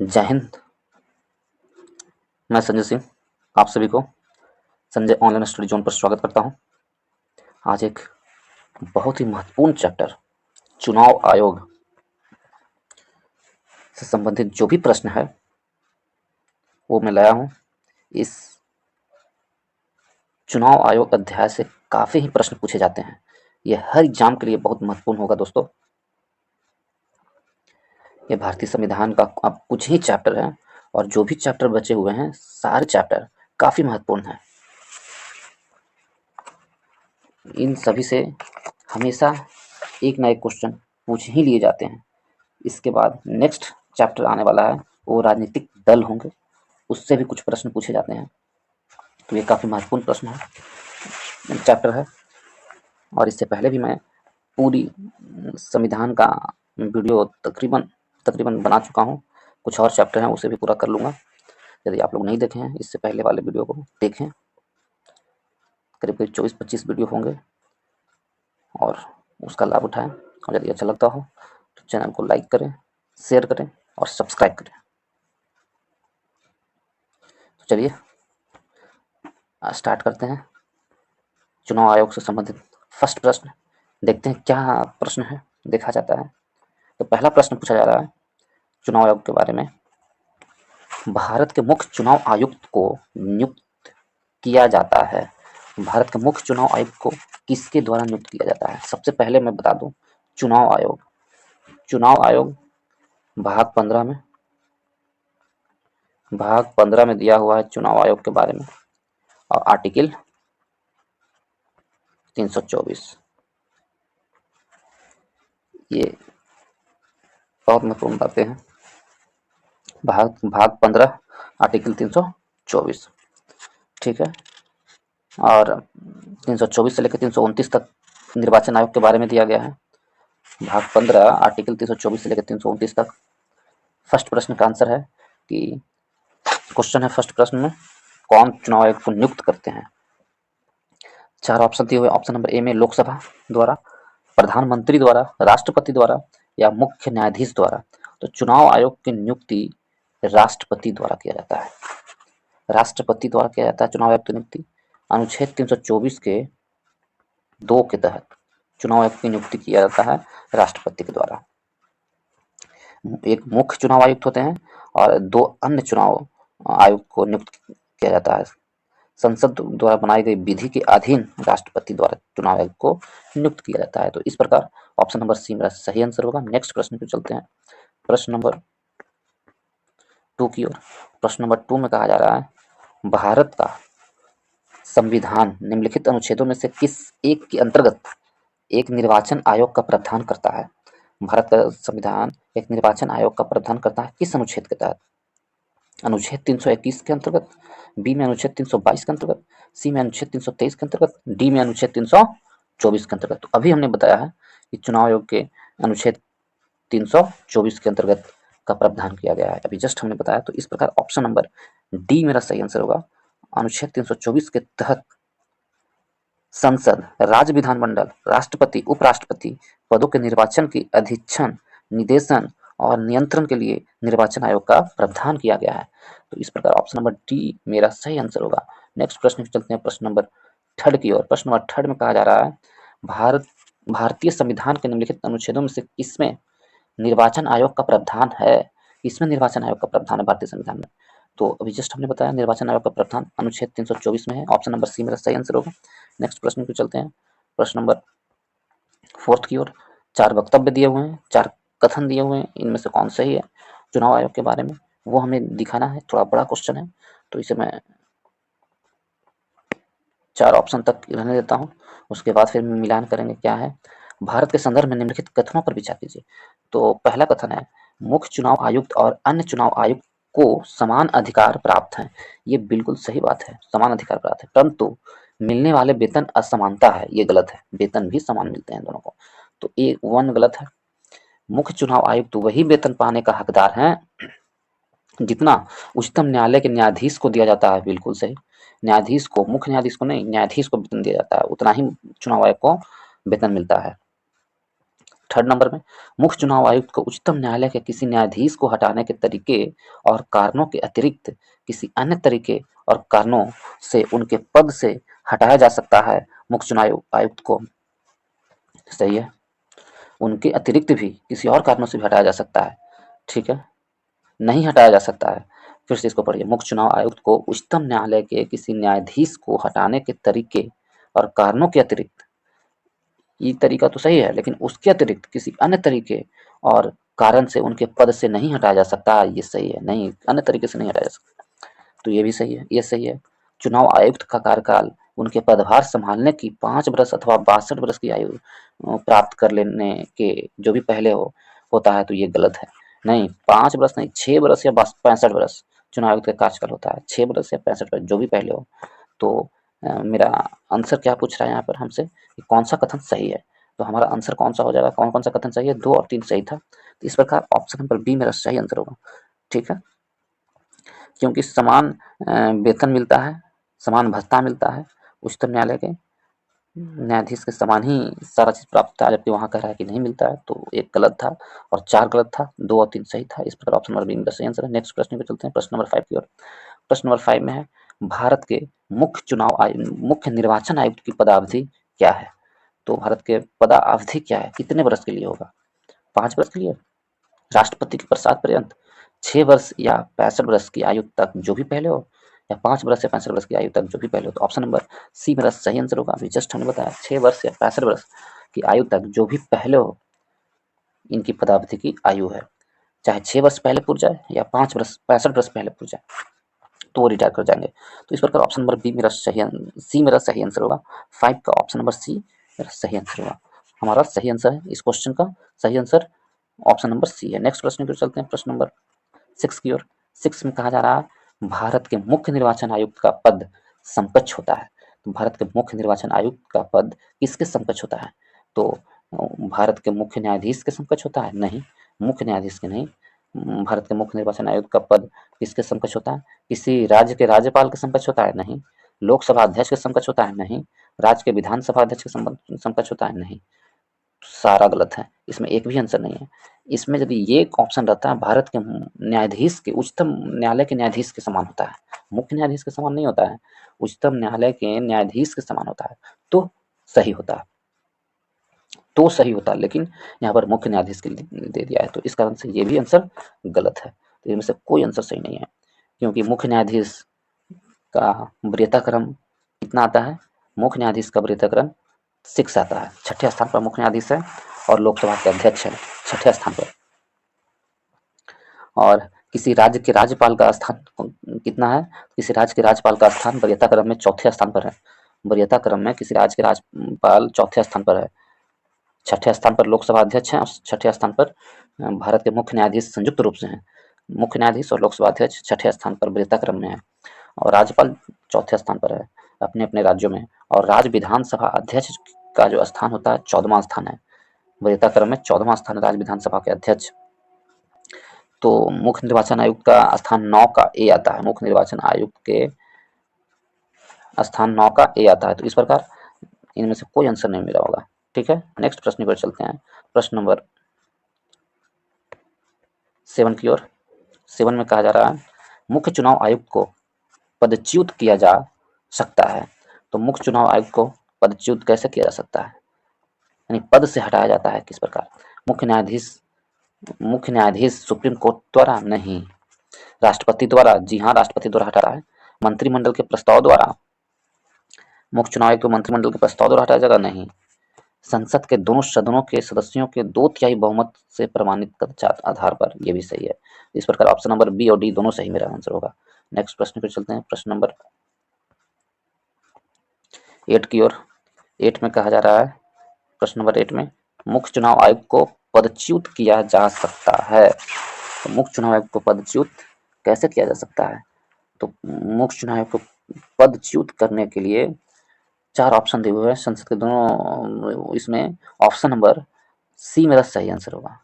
जय हिंद। मैं संजय सिंह आप सभी को संजय ऑनलाइन स्टडी जोन पर स्वागत करता हूं। आज एक बहुत ही महत्वपूर्ण चैप्टर चुनाव आयोग से संबंधित जो भी प्रश्न है वो मैं लाया हूं। इस चुनाव आयोग अध्याय से काफी ही प्रश्न पूछे जाते हैं। यह हर एग्जाम के लिए बहुत महत्वपूर्ण होगा दोस्तों। ये भारतीय संविधान का अब कुछ ही चैप्टर है और जो भी चैप्टर बचे हुए हैं सारे चैप्टर काफी महत्वपूर्ण हैं। इन सभी से हमेशा एक ना एक क्वेश्चन पूछ ही लिए जाते हैं। इसके बाद नेक्स्ट चैप्टर आने वाला है, वो राजनीतिक दल होंगे, उससे भी कुछ प्रश्न पूछे जाते हैं। तो ये काफ़ी महत्वपूर्ण प्रश्न है, चैप्टर है। और इससे पहले भी मैं पूरी संविधान का वीडियो तकरीबन बना चुका हूँ। कुछ और चैप्टर हैं उसे भी पूरा कर लूँगा। यदि आप लोग नहीं देखे हैं इससे पहले वाले वीडियो को देखें, करीब करीब 24-25 वीडियो होंगे और उसका लाभ उठाएं। और यदि अच्छा लगता हो तो चैनल को लाइक करें, शेयर करें और सब्सक्राइब करें। तो चलिए स्टार्ट करते हैं। चुनाव आयोग से संबंधित फर्स्ट प्रश्न देखते हैं क्या प्रश्न है। देखा जाता है तो पहला प्रश्न पूछा जा रहा है चुनाव आयोग के बारे में। भारत के मुख्य चुनाव आयुक्त को नियुक्त किया जाता है। भारत के मुख्य चुनाव आयुक्त को किसके द्वारा नियुक्त किया जाता है? सबसे पहले मैं बता दूं, चुनाव आयोग भाग 15 में दिया हुआ है चुनाव आयोग के बारे में, और आर्टिकल 324 ये बहुत महत्वपूर्ण बातें हैं। भाग 15 आर्टिकल 324, ठीक है। और 324 से लेकर 329 तक निर्वाचन आयोग के बारे में दिया गया है। भाग 15 आर्टिकल 324 से लेकर 329 तक। फर्स्ट प्रश्न का आंसर है कि क्वेश्चन है फर्स्ट प्रश्न में, कौन चुनाव आयोग को नियुक्त करते हैं? 4 ऑप्शन दिए हुए। ऑप्शन नंबर ए में लोकसभा द्वारा, प्रधानमंत्री द्वारा, राष्ट्रपति द्वारा या मुख्य न्यायाधीश द्वारा। तो चुनाव आयोग की नियुक्ति राष्ट्रपति द्वारा किया जाता है। राष्ट्रपति द्वारा किया जाता है चुनाव आयोग की नियुक्ति। अनुच्छेद 324 के 2 के तहत चुनाव आयोग की नियुक्ति किया जाता है राष्ट्रपति के द्वारा। एक मुख्य चुनाव आयुक्त होते हैं और 2 अन्य चुनाव आयुक्त को नियुक्त किया जाता है। संसद द्वारा बनाई गई विधि के अधीन राष्ट्रपति द्वारा चुनाव आयोग को नियुक्त किया जाता है। तो इस प्रकार ऑप्शन नंबर सी मेरा सही आंसर होगा। नेक्स्ट प्रश्न पे चलते हैं, प्रश्न नंबर 2 की ओर। प्रश्न नंबर 2 में कहा जा रहा है, भारत का संविधान निम्नलिखित अनुच्छेदों में से किस एक के अंतर्गत एक निर्वाचन आयोग का प्रावधान करता है? भारत का संविधान एक निर्वाचन आयोग का प्रावधान करता है किस अनुच्छेद के तहत? अनुच्छेद 321 के अंतर्गत, बी में अनुच्छेद 322 के अंतर्गत, सी में अनुच्छेद 323 के अंतर्गत, डी में अनुच्छेद 324 के अंतर्गत। तो अभी हमने बताया है कि चुनाव आयोग के अनुच्छेद 324 के अंतर्गत का प्रावधान किया गया है, अभी जस्ट हमने बताया। तो इस प्रकार ऑप्शन नंबर डी मेरा सही आंसर होगा। अनुच्छेद 324 के तहत संसद, राज्य विधानमंडल, राष्ट्रपति, उपराष्ट्रपति पदों के निर्वाचन की अधिच्छन, निर्देशन और नियंत्रण के लिए निर्वाचन आयोग का प्रावधान किया गया है। तो इस प्रकार ऑप्शन नंबर डी मेरा सही आंसर होगा। नेक्स्ट प्रश्न चलते हैं, प्रश्न नंबर 3 की ओर। प्रश्न नंबर 3 में कहा जा रहा है, भारतीय संविधान के निम्नलिखित अनुच्छेदों में से किसमें निर्वाचन आयोग का प्रावधान है? इसमें निर्वाचन आयोग का प्रावधान है भारतीय संविधान में। तो अभी जस्ट हमने बताया निर्वाचन आयोग का प्रावधान अनुच्छेद 324 में है। ऑप्शन नंबर सी मेरा सही आंसर होगा। नेक्स्ट प्रश्न पे चलते हैं, प्रश्न नंबर 4 की ओर। 4 वक्तव्य दिए हुए हैं, 4 कथन दिए हुए हैं, इनमें से कौन सही है चुनाव आयोग के बारे में वो हमें दिखाना है। थोड़ा बड़ा क्वेश्चन है तो इसे मैं 4 ऑप्शन तक रहने देता हूँ, उसके बाद फिर मिलान करेंगे क्या है। भारत के संदर्भ में निम्नलिखित कथनों पर विचार कीजिए। तो पहला कथन है, मुख्य चुनाव आयुक्त और अन्य चुनाव आयुक्त को समान अधिकार प्राप्त हैं। ये बिल्कुल सही बात है, समान अधिकार प्राप्त है, परंतु मिलने वाले वेतन असमानता है, ये गलत है। वेतन भी समान मिलते हैं दोनों को, तो ए 1 गलत है। मुख्य चुनाव आयुक्त वही वेतन पाने का हकदार है जितना उच्चतम न्यायालय के न्यायाधीश को दिया जाता है, बिल्कुल सही। न्यायाधीश को, मुख्य न्यायाधीश को नहीं, न्यायाधीश को वेतन दिया जाता है, उतना ही चुनाव आयोग को वेतन मिलता है। थर्ड नंबर में, मुख्य चुनाव आयुक्त को उच्चतम न्यायालय के किसी न्यायाधीश को हटाने के तरीके और कारणों के अतिरिक्त किसी अन्य तरीके और कारणों से उनके पद से हटाया जा सकता है। मुख्य चुनाव आयुक्त को, सही है, उनके अतिरिक्त भी किसी और कारणों से भी हटाया जा सकता है। ठीक है, नहीं हटाया जा सकता है। फिर से इसको पढ़िए, मुख्य चुनाव आयुक्त को उच्चतम न्यायालय के किसी न्यायाधीश को हटाने के तरीके और कारणों के अतिरिक्त, ये तरीका तो सही है, लेकिन उसके अतिरिक्त किसी अन्य तरीके और कारण से उनके पद से नहीं हटाया जा सकता, ये सही है, नहीं, अन्य तरीके से नहीं हटाया जा सकता, तो ये भी सही है, ये सही है। चुनाव आयुक्त का कार्यकाल उनके पदभार संभालने की 5 वर्ष अथवा 62 वर्ष की आयु प्राप्त कर लेने के जो भी पहले होता है, तो ये गलत है। नहीं, 5 वर्ष नहीं, 6 वर्ष या 65 वर्ष चुनाव आयुक्त का कार्यकाल होता है, 6 वर्ष या 65 वर्ष जो भी पहले हो। तो मेरा आंसर क्या पूछ रहा है यहाँ पर हमसे कि कौन सा कथन सही है, तो हमारा आंसर कौन सा हो जाएगा, कौन कौन सा कथन सही है, 2 और 3 सही था, तो इस प्रकार ऑप्शन नंबर बी मेरा सही आंसर होगा। ठीक है, क्योंकि समान वेतन मिलता है, समान भत्ता मिलता है, उच्चतम न्यायालय के न्यायाधीश के समान ही सारा चीज प्राप्त होता है, जबकि वहां कह रहा है कि नहीं मिलता है, तो एक गलत था और 4 गलत था, 2 और 3 सही था। इस प्रकार ऑप्शन नंबर बी मेरा सही आंसर है। नेक्स्ट प्रश्न पे चलते हैं, प्रश्न नंबर 5 की ओर। प्रश्न नंबर 5 में है, भारत के मुख्य निर्वाचन आयुक्त की पदावधि क्या है? तो भारत के पदावधि क्या है, कितने वर्ष के लिए होगा? 5 वर्ष के लिए, राष्ट्रपति के प्रसाद पर्यंत, 6 वर्ष या 65 वर्ष की आयु तक जो भी पहले हो, या 5 वर्ष या 65 वर्ष की आयु तक जो भी पहले हो, तो ऑप्शन नंबर सी मेरा सही आंसर होगा। अभी जस्ट हमने बताया 6 वर्ष या 65 वर्ष की आयु तक जो भी पहले हो, इनकी पदावधि की आयु है, चाहे 6 वर्ष पहले पूर जाए या 5 वर्ष 65 वर्ष पहले पूर जाए, तो वो रिटायर कर जाएंगे। तो इस प्रकार ऑप्शन नंबर बी मेरा सही, सी मेरा सही आंसर होगा। 5 का ऑप्शन नंबर सी मेरा सही आंसर होगा। हमारा सही आंसर है इस क्वेश्चन का, सही आंसर ऑप्शन नंबर सी है। नेक्स्ट प्रश्न की ओर चलते हैं, प्रश्न नंबर 6 की ओर। 6 में कहा जा रहा है, भारत के मुख्य निर्वाचन आयुक्त का पद समकक्ष होता है। तो भारत के मुख्य निर्वाचन आयुक्त का पद किसके समकक्ष होता है? तो भारत के मुख्य न्यायाधीश के समकक्ष होता है? नहीं, मुख्य न्यायाधीश के नहीं। भारत के मुख्य निर्वाचन आयुक्त का पद किसके समकक्ष होता है? किसी राज्य के राज्यपाल के समकक्ष होता है? नहीं। लोकसभा अध्यक्ष के समकक्ष होता है? नहीं। राज्य के विधानसभा अध्यक्ष के समकक्ष होता है? नहीं। सारा गलत है, इसमें एक भी आंसर नहीं है। इसमें यदि ये ऑप्शन रहता है, भारत के न्यायाधीश के, उच्चतम न्यायालय के न्यायाधीश के समान होता है, मुख्य न्यायाधीश के समान नहीं होता है, उच्चतम न्यायालय के न्यायाधीश के समान होता है, तो सही होता है, तो सही होता है, लेकिन यहाँ पर मुख्य न्यायाधीश के लिए दे दिया है, तो इस कारण से ये भी आंसर गलत है। तो इनमें से कोई आंसर सही नहीं है, क्योंकि मुख्य न्यायाधीश का वरीयता क्रम कितना आता है? मुख्य न्यायाधीश का वरीयता क्रम 6 आता है, 6ठे स्थान पर मुख्य न्यायाधीश है, और लोकसभा के अध्यक्ष है 6ठे स्थान पर। और किसी राज्य के राज्यपाल का स्थान कितना है? किसी राज्य के राज्यपाल का स्थान वरीयता क्रम में 4थे स्थान पर है। वरीयता क्रम में किसी राज्य के राज्यपाल 4थे स्थान पर है, 6ठे स्थान पर लोकसभा अध्यक्ष हैं, और 6ठे स्थान पर भारत के मुख्य न्यायाधीश संयुक्त रूप से हैं। मुख्य न्यायाधीश और लोकसभा अध्यक्ष 6ठे स्थान पर वरीयता क्रम में है, और राज्यपाल 4थे स्थान पर है अपने अपने राज्यों में, और राज्य विधानसभा अध्यक्ष का जो स्थान होता है 14वां स्थान है, वरीयता क्रम में 14वां स्थान राज्य विधानसभा के अध्यक्ष। तो मुख्य निर्वाचन आयुक्त का स्थान 9 का ए आता है, मुख्य निर्वाचन आयुक्त के स्थान 9 का ए आता है, तो इस प्रकार इनमें से कोई आंसर नहीं मिला होगा। ठीक है, नेक्स्ट प्रश्न पर चलते हैं, प्रश्न नंबर 7 की ओर। 7 में कहा जा रहा है, मुख्य चुनाव आयुक्त को पदच्युत किया जा सकता है। तो मुख्य चुनाव आयुक्त को पदच्युत कैसे किया जा सकता है, यानी पद से हटाया जाता है किस प्रकार? मुख्य न्यायाधीश सुप्रीम कोर्ट द्वारा? नहीं। राष्ट्रपति द्वारा? जी हाँ, राष्ट्रपति द्वारा हटा रहा है। मंत्रिमंडल के प्रस्ताव द्वारा? मुख्य चुनाव आयुक्त को मंत्रिमंडल के प्रस्ताव द्वारा हटाया जाएगा? नहीं। संसद के दोनों सदनों के सदस्यों के 2/3 बहुमत से प्रमाणित आधार पर? ये भी सही है। इस प्रकार ऑप्शन नंबर बी और डी दोनों सही मेरा आंसर होगा। नेक्स्ट प्रश्न पर चलते हैं, प्रश्न नंबर 8 की ओर। 8 में कहा जा रहा है, प्रश्न नंबर 8 में, मुख्य चुनाव आयुक्त को पदच्युत किया जा सकता है। तो मुख्य चुनाव आयुक्त को पदच्युत कैसे किया जा सकता है? तो मुख्य चुनाव आयुक्त को पदच्युत करने के लिए 4 ऑप्शन दिए हुए हैं संसद के दोनों, इसमें ऑप्शन नंबर सी मेरा सही आंसर होगा।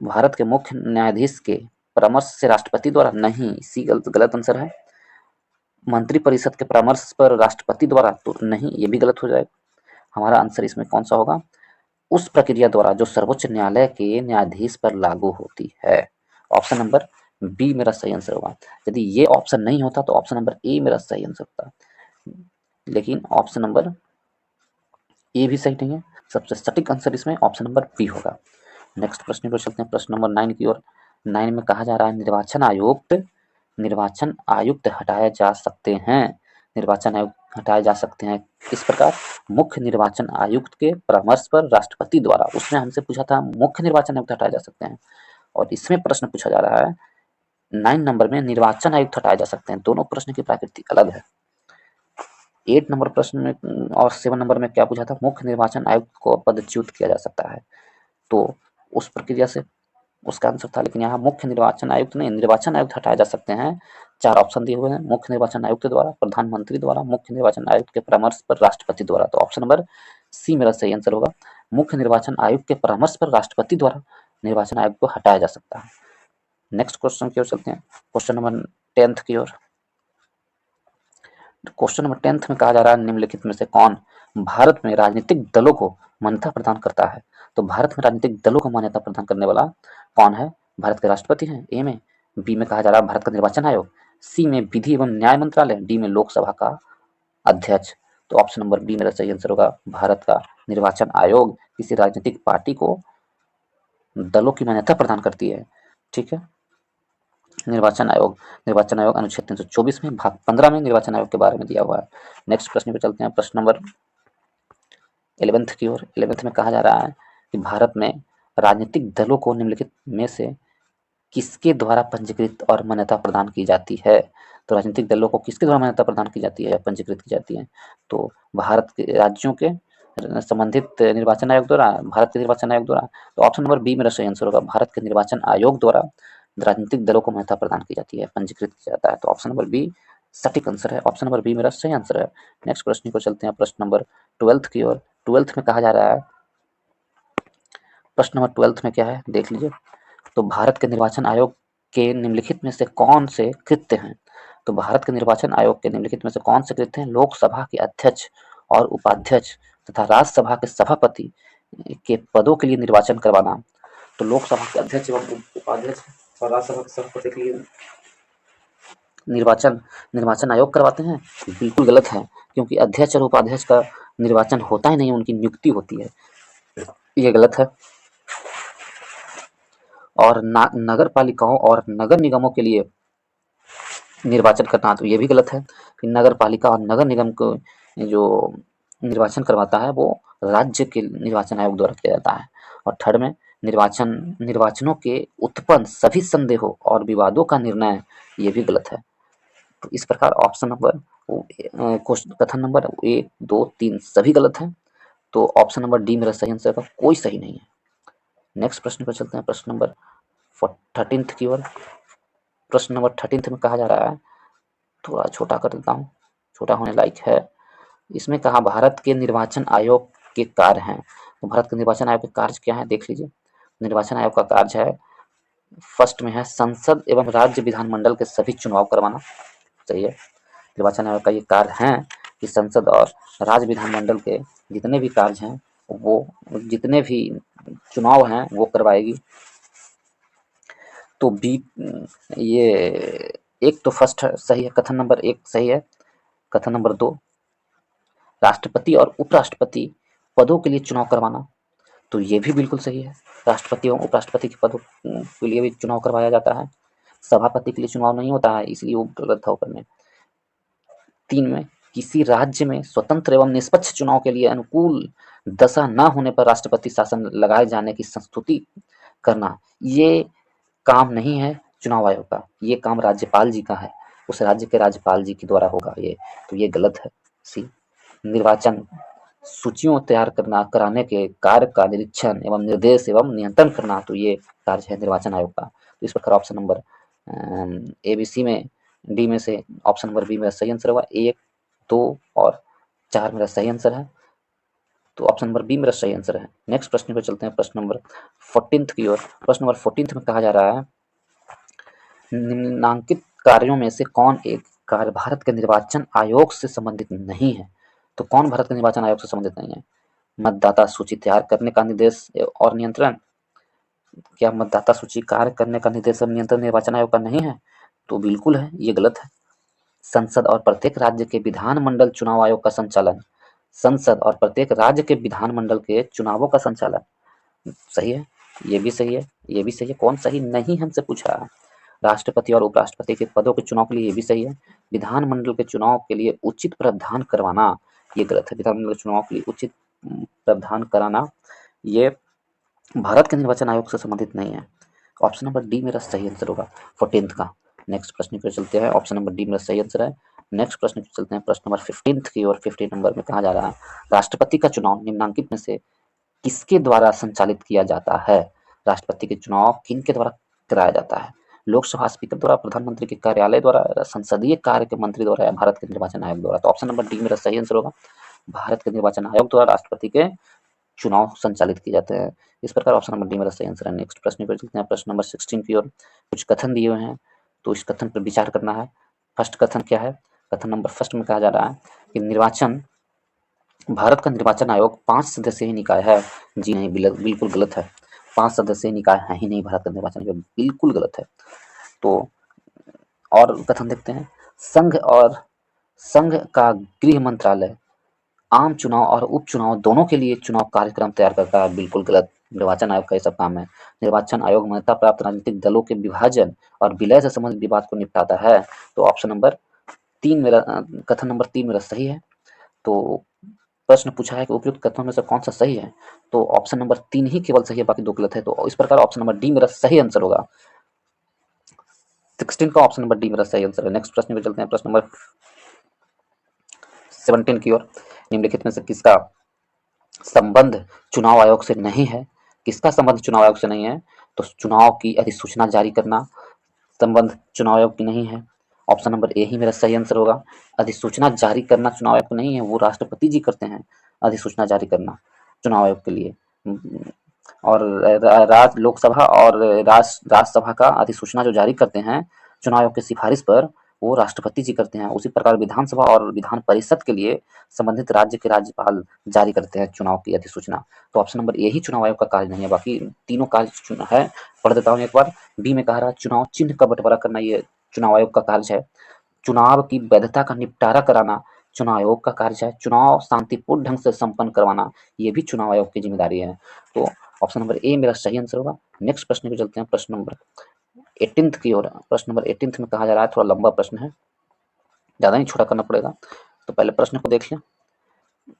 भारत के मुख्य न्यायाधीश के परामर्श से राष्ट्रपति द्वारा? नहीं, सी गलत आंसर है। मंत्रिपरिषद के परामर्श पर राष्ट्रपति द्वारा? तो नहीं, ये भी गलत हो जाएगा। हमारा आंसर इसमें कौन सा होगा? उस प्रक्रिया द्वारा जो सर्वोच्च न्यायालय के न्यायाधीश पर लागू होती है। ऑप्शन नंबर बी मेरा सही आंसर होगा। यदि ये ऑप्शन नहीं होता तो ऑप्शन नंबर ए मेरा सही आंसर होता, लेकिन ऑप्शन नंबर ए भी सही नहीं है। सबसे सटीक आंसर इसमें ऑप्शन नंबर बी होगा। नेक्स्ट प्रश्न पर चलते हैं, प्रश्न नंबर 9 की ओर। 9 में कहा जा रहा है निर्वाचन आयुक्त हटाए जा सकते हैं। निर्वाचन आयुक्त हटाए जा सकते हैं किस प्रकार? मुख्य निर्वाचन आयुक्त के परामर्श पर राष्ट्रपति द्वारा। उसने हमसे पूछा था मुख्य निर्वाचन आयुक्त हटाए जा सकते हैं, और इसमें प्रश्न पूछा जा रहा है 9 नंबर में निर्वाचन आयुक्त हटाए जा सकते हैं। दोनों प्रश्न की प्रकृति अलग है। 8 नंबर प्रश्न में और 7 नंबर में क्या पूछा था? मुख्य निर्वाचन आयुक्त को पदच्युत किया जा सकता है, तो उस प्रक्रिया से उसका आंसर था। लेकिन यहाँ मुख्य निर्वाचन आयुक्त नहीं, निर्वाचन आयुक्त हटाए जा सकते हैं। 4 ऑप्शन दिए हुए हैं, मुख्य निर्वाचन आयुक्त द्वारा, प्रधानमंत्री द्वारा, मुख्य निर्वाचन आयुक्त के परामर्श पर राष्ट्रपति द्वारा। तो ऑप्शन नंबर सी मेरा सही आंसर होगा। मुख्य निर्वाचन आयुक्त के परामर्श पर राष्ट्रपति द्वारा निर्वाचन आयुक्त को हटाया जा सकता है। नेक्स्ट क्वेश्चन की ओर चलते हैं, क्वेश्चन नंबर 10 की ओर। क्वेश्चन नंबर 10 में कहा जा रहा है निम्नलिखित में से कौन भारत में राजनीतिक दलों को मान्यता प्रदान करता है? तो भारत में राजनीतिक दलों को मान्यता प्रदान करने वाला कौन है? भारत के राष्ट्रपति हैं ए में। बी में कहा जा रहा है भारत का निर्वाचन आयोग। सी में विधि एवं न्याय मंत्रालय। डी में लोकसभा का अध्यक्ष। तो ऑप्शन नंबर बी मेरा सही आंसर होगा। भारत का निर्वाचन आयोग किसी राजनीतिक पार्टी को दलों की मान्यता प्रदान करती है। ठीक है, निर्वाचन आयोग अनुच्छेद 324 में भाग 15 में निर्वाचन आयोग के बारे में दिया हुआ है। नेक्स्ट प्रश्न पे चलते हैं, प्रश्न नंबर 11th की ओर। 11th में कहा जा रहा है कि भारत में राजनीतिक दलों को निम्नलिखित में से किसके द्वारा पंजीकृत और मान्यता प्रदान की जाती है? तो राजनीतिक दलों को किसके द्वारा मान्यता प्रदान की जाती है, पंजीकृत की जाती है? तो भारत के राज्यों के संबंधित निर्वाचन आयोग द्वारा, भारत के निर्वाचन आयोग द्वारा। तो ऑप्शन नंबर बी मेरा सही आंसर होगा। भारत के निर्वाचन आयोग द्वारा राजनीतिक दलों को मान्यता प्रदान की जाती है, पंजीकृत किया जाता है। तो ऑप्शन नंबर बी सटीक आंसर है। ऑप्शन नंबर बी मेरा सही आंसर है। नेक्स्ट प्रश्न को चलते हैं, प्रश्न नंबर 12 की ओर। 12 में कहा जा रहा है, प्रश्न नंबर 12 में क्या है देख लीजिए। तो भारत के निर्वाचन आयोग के निम्नलिखित में से कौन से कृत्य हैं? तो भारत के निर्वाचन आयोग के निम्नलिखित में से कौन से कृत्य हैं? लोकसभा के अध्यक्ष और उपाध्यक्ष तथा राज्यसभा के सभापति के पदों के लिए निर्वाचन करवाना। तो लोकसभा के अध्यक्ष एवं उपाध्यक्ष और राज्यसभा के सभापति के लिए निर्वाचन आयोग करवाते हैं? बिल्कुल गलत है, क्योंकि अध्यक्ष और उपाध्यक्ष का निर्वाचन होता ही नहीं, उनकी नियुक्ति होती है। ये गलत है। और नगर पालिकाओं और नगर निगमों के लिए निर्वाचन करना, तो ये भी गलत है कि नगर पालिका और नगर निगम को जो निर्वाचन करवाता है वो राज्य के निर्वाचन आयोग द्वारा किया जाता है। और थर्ड में निर्वाचनों के उत्पन्न सभी संदेहों और विवादों का निर्णय, ये भी गलत है। तो इस प्रकार ऑप्शन नंबर कथन नंबर 1, 2, 3 सभी गलत है। तो ऑप्शन नंबर डी मेरा सही आंसर का कोई सही नहीं है। नेक्स्ट प्रश्न पर चलते हैं, प्रश्न नंबर 13 की ओर। प्रश्न नंबर 13 में कहा जा रहा है, थोड़ा छोटा कर देता हूँ, छोटा होने लायक है। इसमें कहा भारत के निर्वाचन आयोग के कार्य हैं। तो भारत के निर्वाचन आयोग के कार्य क्या है देख लीजिए। निर्वाचन आयोग का कार्य है, फर्स्ट में है संसद एवं राज्य विधानमंडल के सभी चुनाव करवाना। सही है, निर्वाचन आयोग का ये कार्य है कि संसद और राज्य विधानमंडल के जितने भी कार्य हैं, वो जितने भी चुनाव हैं वो करवाएगी। तो बी ये एक तो फर्स्ट सही है, कथन नंबर 1 सही है। कथन नंबर 2, राष्ट्रपति और उपराष्ट्रपति पदों के लिए चुनाव करवाना, तो ये भी बिल्कुल सही है। राष्ट्रपति एवं उपराष्ट्रपति के पदों के लिए भी चुनाव करवाया जाता है, सभापति के लिए चुनाव नहीं होता है, इसलिए वो गलत था ऊपर में। 3 में, किसी राज्य में स्वतंत्र एवं निष्पक्ष चुनाव के लिए अनुकूल दशा न होने पर राष्ट्रपति शासन लगाए जाने की संस्तुति करना, ये काम नहीं है चुनाव आयोग का, ये काम राज्यपाल जी का है, उस राज्य के राज्यपाल जी के द्वारा होगा ये। तो ये गलत है। सी, निर्वाचन सूचियों तैयार कराने के कार्य का निरीक्षण एवं निर्देश एवं नियंत्रण करना, तो ये कार्य है निर्वाचन आयोग का। तो इस प्रकार option number A B C में डी में से ऑप्शन नंबर बी मेरा सही आंसर होगा। 1, 2 और 4 मेरा सही आंसर है, तो ऑप्शन नंबर बी मेरा सही आंसर है। नेक्स्ट प्रश्न पर चलते हैं, प्रश्न नंबर 14 की ओर। प्रश्न नंबर 14 में कहा जा रहा है, निम्नांकित कार्यों में से कौन एक कार्य भारत के निर्वाचन आयोग से संबंधित नहीं है? तो कौन भारत के निर्वाचन आयोग से संबंधित नहीं है? मतदाता सूची तैयार करने का निर्देश और नियंत्रण। क्या मतदाता सूची कार्य करने का निर्देश और नियंत्रण निर्वाचन आयोग का नहीं है? तो बिल्कुल है, ये गलत है। संसद और प्रत्येक राज्य के विधानमंडल चुनाव आयोग का संचालन। संसद और प्रत्येक राज्य के विधानमंडल के चुनावों का संचालन। सही है, ये भी सही है, ये भी सही है। कौन सही नहीं हमसे पूछा? राष्ट्रपति और उपराष्ट्रपति के पदों के चुनाव के लिए ये भी सही है। विधानमंडल के चुनाव के लिए उचित प्रावधान करवाना, ये गलत है। विधानमंडल के चुनाव के लिए उचित प्रावधान कराना, ये भारत के निर्वाचन आयोग से संबंधित नहीं है। ऑप्शन नंबर डी मेरा सही आंसर होगा 14th का। नेक्स्ट प्रश्न की ओर चलते हैं। ऑप्शन नंबर डी मेरा सही आंसर है। नेक्स्ट प्रश्न की ओर चलते हैं, प्रश्न नंबर 15th की ओर। 15 नंबर में कहा जा रहा है, राष्ट्रपति का चुनाव निम्नलिखित में से किसके द्वारा संचालित किया जाता है? राष्ट्रपति के चुनाव किन के द्वारा कराया जाता है? लोकसभा स्पीकर द्वारा, प्रधानमंत्री के कार्यालय द्वारा, संसदीय कार्य के मंत्री द्वारा या भारत के निर्वाचन आयोग द्वारा? तो ऑप्शन नंबर डी मेरा सही आंसर होगा। भारत के निर्वाचन आयोग द्वारा राष्ट्रपति के चुनाव संचालित किए जाते हैं। इस प्रकार ऑप्शन नंबर डी मेरा सही आंसर है। नेक्स्ट प्रश्न पर चलते हैं, प्रश्न नंबर 16 की ओर। कुछ कथन दिए हुए हैं, तो इस कथन पर विचार करना है। फर्स्ट कथन क्या है? कथन नंबर फर्स्ट में कहा जा रहा है कि भारत का निर्वाचन आयोग 5 सदस्यीय निकाय है। जी नहीं, बिल्कुल गलत है। 5 सदस्यीय निकाय है ही नहीं भारत का निर्वाचन आयोग, बिल्कुल गलत है। तो और कथन देखते हैं, संघ का गृह मंत्रालय आम चुनाव और उपचुनाव दोनों के लिए चुनाव कार्यक्रम तैयार करता है, बिल्कुल गलत। निर्वाचन आयोग का ये सब काम है। निर्वाचन आयोग मान्यता प्राप्त राजनीतिक दलों के विभाजन और विलय से संबंधित विवाद को निपटाता है। तो ऑप्शन नंबर 3 मेरा कथन नंबर 3 मेरा सही है। तो प्रश्न पूछा है कि उपयुक्त कथनों में से कौन सा सही है? तो ऑप्शन नंबर 3 ही केवल सही है, बाकी 2 गलत है। तो इस प्रकार ऑप्शन नंबर डी मेरा सही आंसर होगा। 16 का ऑप्शन नंबर डी मेरा सही आंसर है। नेक्स्ट प्रश्न पे चलते हैं, प्रश्न नंबर 17 की ओर। निम्नलिखित में से किसका संबंध चुनाव आयोग से नहीं है? किसका संबंध चुनाव आयोग से नहीं है? तो चुनाव की अधिसूचना जारी करना संबंध चुनाव आयोग की नहीं है। ऑप्शन नंबर ए ही मेरा सही आंसर होगा। अधिसूचना जारी करना चुनाव आयोग को नहीं है, वो राष्ट्रपति जी करते हैं अधिसूचना जारी करना चुनाव आयोग के लिए। और लोकसभा और राज्यसभा का अधिसूचना जो जारी करते हैं चुनाव आयोग की सिफारिश पर, वो राष्ट्रपति जी करते हैं। उसी प्रकार विधानसभा और विधान परिषद के लिए संबंधित राज्य के राज्यपाल जारी करते हैं चुनाव की अधिसूचना। तो ऑप्शन नंबर ए ही चुनाव आयोग का कार्य नहीं है, बाकी तीनों कार्य है। पढ़ देता हूँ एक बार। बी में कह रहा है चुनाव चिन्ह का बंटवारा करना, ये चुनाव आयोग का कार्य है। चुनाव की वैधता का निपटारा कराना चुनाव आयोग का कार्य है। चुनाव शांतिपूर्ण ढंग से संपन्न करवाना, ये भी चुनाव आयोग की जिम्मेदारी है। तो ऑप्शन नंबर ए मेरा सही आंसर होगा। नेक्स्ट प्रश्न पे चलते हैं, प्रश्न नंबर 18 की ओर। प्रश्न नंबर 18 में कहा जा रहा है, थोड़ा लंबा प्रश्न है, ज़्यादा नहीं छोटा करना पड़ेगा, तो पहले प्रश्न को देख लें।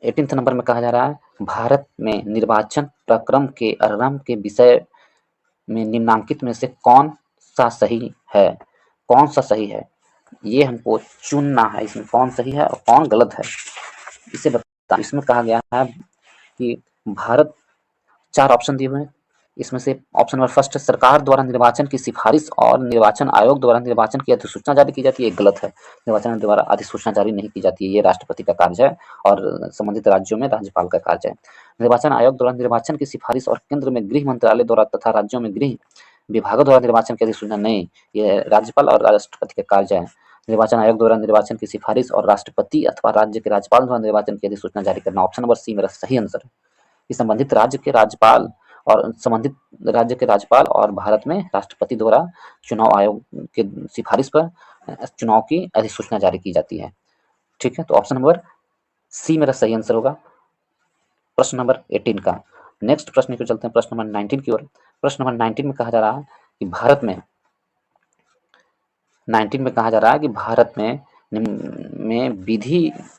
18 नंबर में कहा जा रहा है, भारत में निर्वाचन प्रक्रम के आरंभ के विषय में निम्नांकित में से कौन सा सही है? कौन सा सही है, ये हमको चुनना है। इसमें कौन सही है और कौन गलत है, इसे बता। इसमें कहा गया है कि भारत, 4 ऑप्शन दिए हुए हैं। इसमें से ऑप्शन नंबर फर्स्ट, सरकार द्वारा निर्वाचन की सिफारिश और निर्वाचन आयोग द्वारा निर्वाचन की अधिसूचना जारी की जाती है, गलत है। निर्वाचन द्वारा अधिसूचना जारी नहीं की जाती है, ये राष्ट्रपति का कार्य है और संबंधित राज्यों में राज्यपाल का कार्य है। निर्वाचन आयोग द्वारा निर्वाचन की सिफारिश और केंद्र में गृह मंत्रालय द्वारा तथा राज्यों में गृह विभागों द्वारा निर्वाचन की अधिसूचना नहीं, ये राज्यपाल और राष्ट्रपति का कार्य है। निर्वाचन आयोग द्वारा निर्वाचन की सिफारिश और राष्ट्रपति अथवा राज्य के राज्यपाल द्वारा निर्वाचन की अधिसूचना जारी करना। ऑप्शन नंबर सी मेरा सही आंसर है। कि संबंधित राज्य के राज्यपाल और भारत में राष्ट्रपति द्वारा चुनाव आयोग के सिफारिश पर चुनाव की अधिसूचना जारी की जाती है। ठीक है, तो ऑप्शन नंबर सी मेरा सही आंसर होगा प्रश्न नंबर 18 का। नेक्स्ट प्रश्न को चलते हैं, प्रश्न नंबर 19 की ओर। प्रश्न नंबर 19 में कहा जा रहा है कि भारत में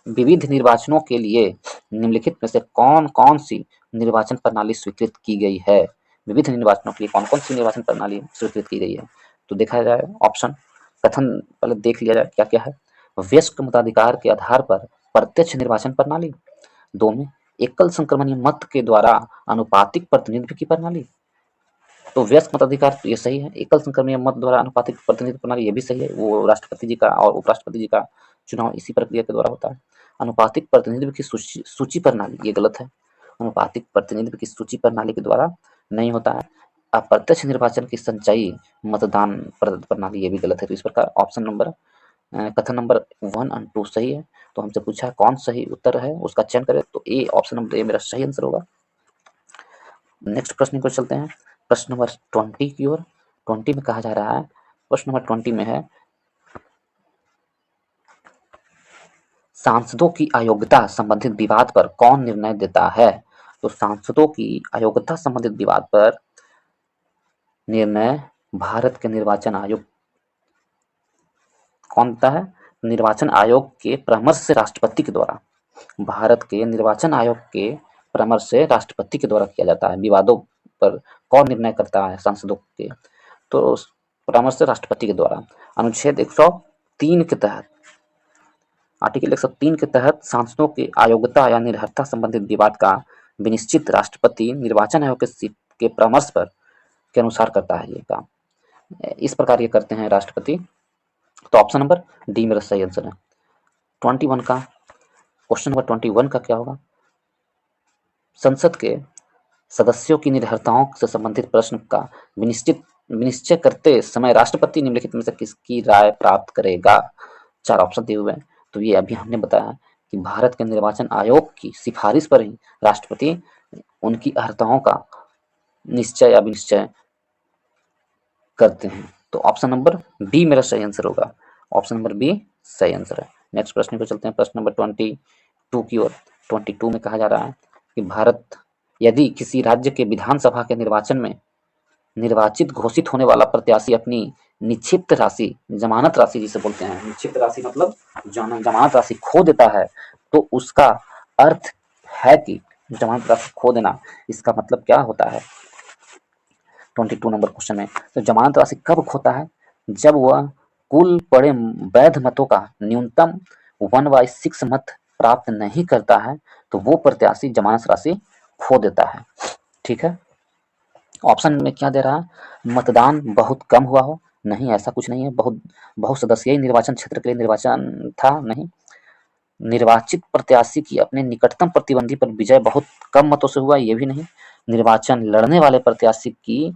विविध निर्वाचनों के लिए निम्नलिखित में से कौन कौन सी निर्वाचन प्रणाली स्वीकृत की गई है? विविध निर्वाचनों के लिए कौन कौन सी निर्वाचन प्रणाली स्वीकृत की गई है? तो देखा जाए ऑप्शन, कथन पहले देख लिया जाए क्या क्या है। वयस्क मताधिकार के आधार पर प्रत्यक्ष निर्वाचन प्रणाली। 2 में एकल संक्रमणीय मत के द्वारा अनुपातिक प्रतिनिधित्व की प्रणाली। तो व्यस्क मताधिकार ये सही है। एकल संक्रमणीय मत द्वारा अनुपातिक प्रतिनिधित्व प्रणाली, ये भी सही है। वो राष्ट्रपति जी का और उपराष्ट्रपति जी का चुनाव इसी प्रक्रिया के द्वारा होता है। अनुपातिक प्रतिनिधित्व की सूची प्रणाली, ये गलत है। अनुपातिक प्रतिनिधित्व की सूची प्रणाली के द्वारा नहीं होता है। अप्रत्यक्ष निर्वाचन की संचयी मतदान प्रणाली, ये भी गलत है। तो इस प्रकार ऑप्शन नंबर कथन नंबर 1 और 2 सही है। तो हमसे पूछा है कौन सही उत्तर है, उसका चयन करें, तो ए ऑप्शन नंबर ए मेरा सही आंसर होगा। नेक्स्ट प्रश्न को चलते हैं, प्रश्न नंबर 20 की ओर। 20 में कहा जा रहा है, प्रश्न नंबर 20 में है, सांसदों की अयोग्यता संबंधित विवाद पर कौन निर्णय देता है? तो सांसदों की अयोग्यता संबंधित विवाद पर निर्णय भारत के निर्वाचन आयोग कौन देता है? निर्वाचन आयोग के परामर्श से राष्ट्रपति के द्वारा, भारत के निर्वाचन आयोग के परामर्श से राष्ट्रपति के द्वारा किया जाता है। विवादों पर कौन निर्णय करता है सांसदों के? तो परामर्श से राष्ट्रपति के द्वारा। अनुच्छेद 103 के तहत, आर्टिकल 103 के तहत सांसदों की अयोग्यता या निरर्हता संबंधित विवाद का विनिश्चित राष्ट्रपति निर्वाचन आयोग के परामर्श पर के अनुसार करता है। ये काम इस प्रकार ये करते हैं राष्ट्रपति। तो ऑप्शन नंबर डी मेरा सही आंसर है। 21 का क्वेश्चन नंबर 21 का क्या होगा? संसद के सदस्यों की निरर्हताओं से संबंधित प्रश्न का विनिश्चय करते समय राष्ट्रपति निम्नलिखित में से किसकी राय प्राप्त करेगा? 4 ऑप्शन दिए हुए हैं। तो ये अभी हमने बताया कि भारत के निर्वाचन आयोग की सिफारिश पर ही राष्ट्रपति उनकी अर्हताओं का निश्चय या विनिश्चय करते हैं। तो ऑप्शन नंबर बी मेरा सही आंसर होगा। ऑप्शन नंबर बी सही आंसर है। नेक्स्ट प्रश्न को चलते हैं, प्रश्न नंबर 22 की ओर। 22 में कहा जा रहा है कि भारत यदि किसी राज्य के विधानसभा के निर्वाचन में निर्वाचित घोषित होने वाला प्रत्याशी अपनी निक्षिप्त राशि, जमानत राशि जिसे बोलते हैं, निक्षिप्त राशि मतलब जमानत राशि खो देता है, तो उसका अर्थ है कि जमानत राशि खो देना, इसका मतलब क्या होता है? 22 नंबर क्वेश्चन में, तो जमानत राशि कब खोता है? जब वह कुल पड़े वैध मतों का न्यूनतम 1/6 मत प्राप्त नहीं करता है, तो वो प्रत्याशी जमानत राशि खो देता है। ठीक है। ऑप्शन में क्या दे रहा है? मतदान बहुत कम हुआ हो, नहीं ऐसा कुछ नहीं है। बहुसदस्यीय निर्वाचन क्षेत्र के लिए निर्वाचन था, नहीं। निर्वाचित प्रत्याशी की अपने निकटतम प्रतिद्वंदी पर विजय बहुत कम मतों से हुआ, ये भी नहीं। निर्वाचन लड़ने वाले प्रत्याशी की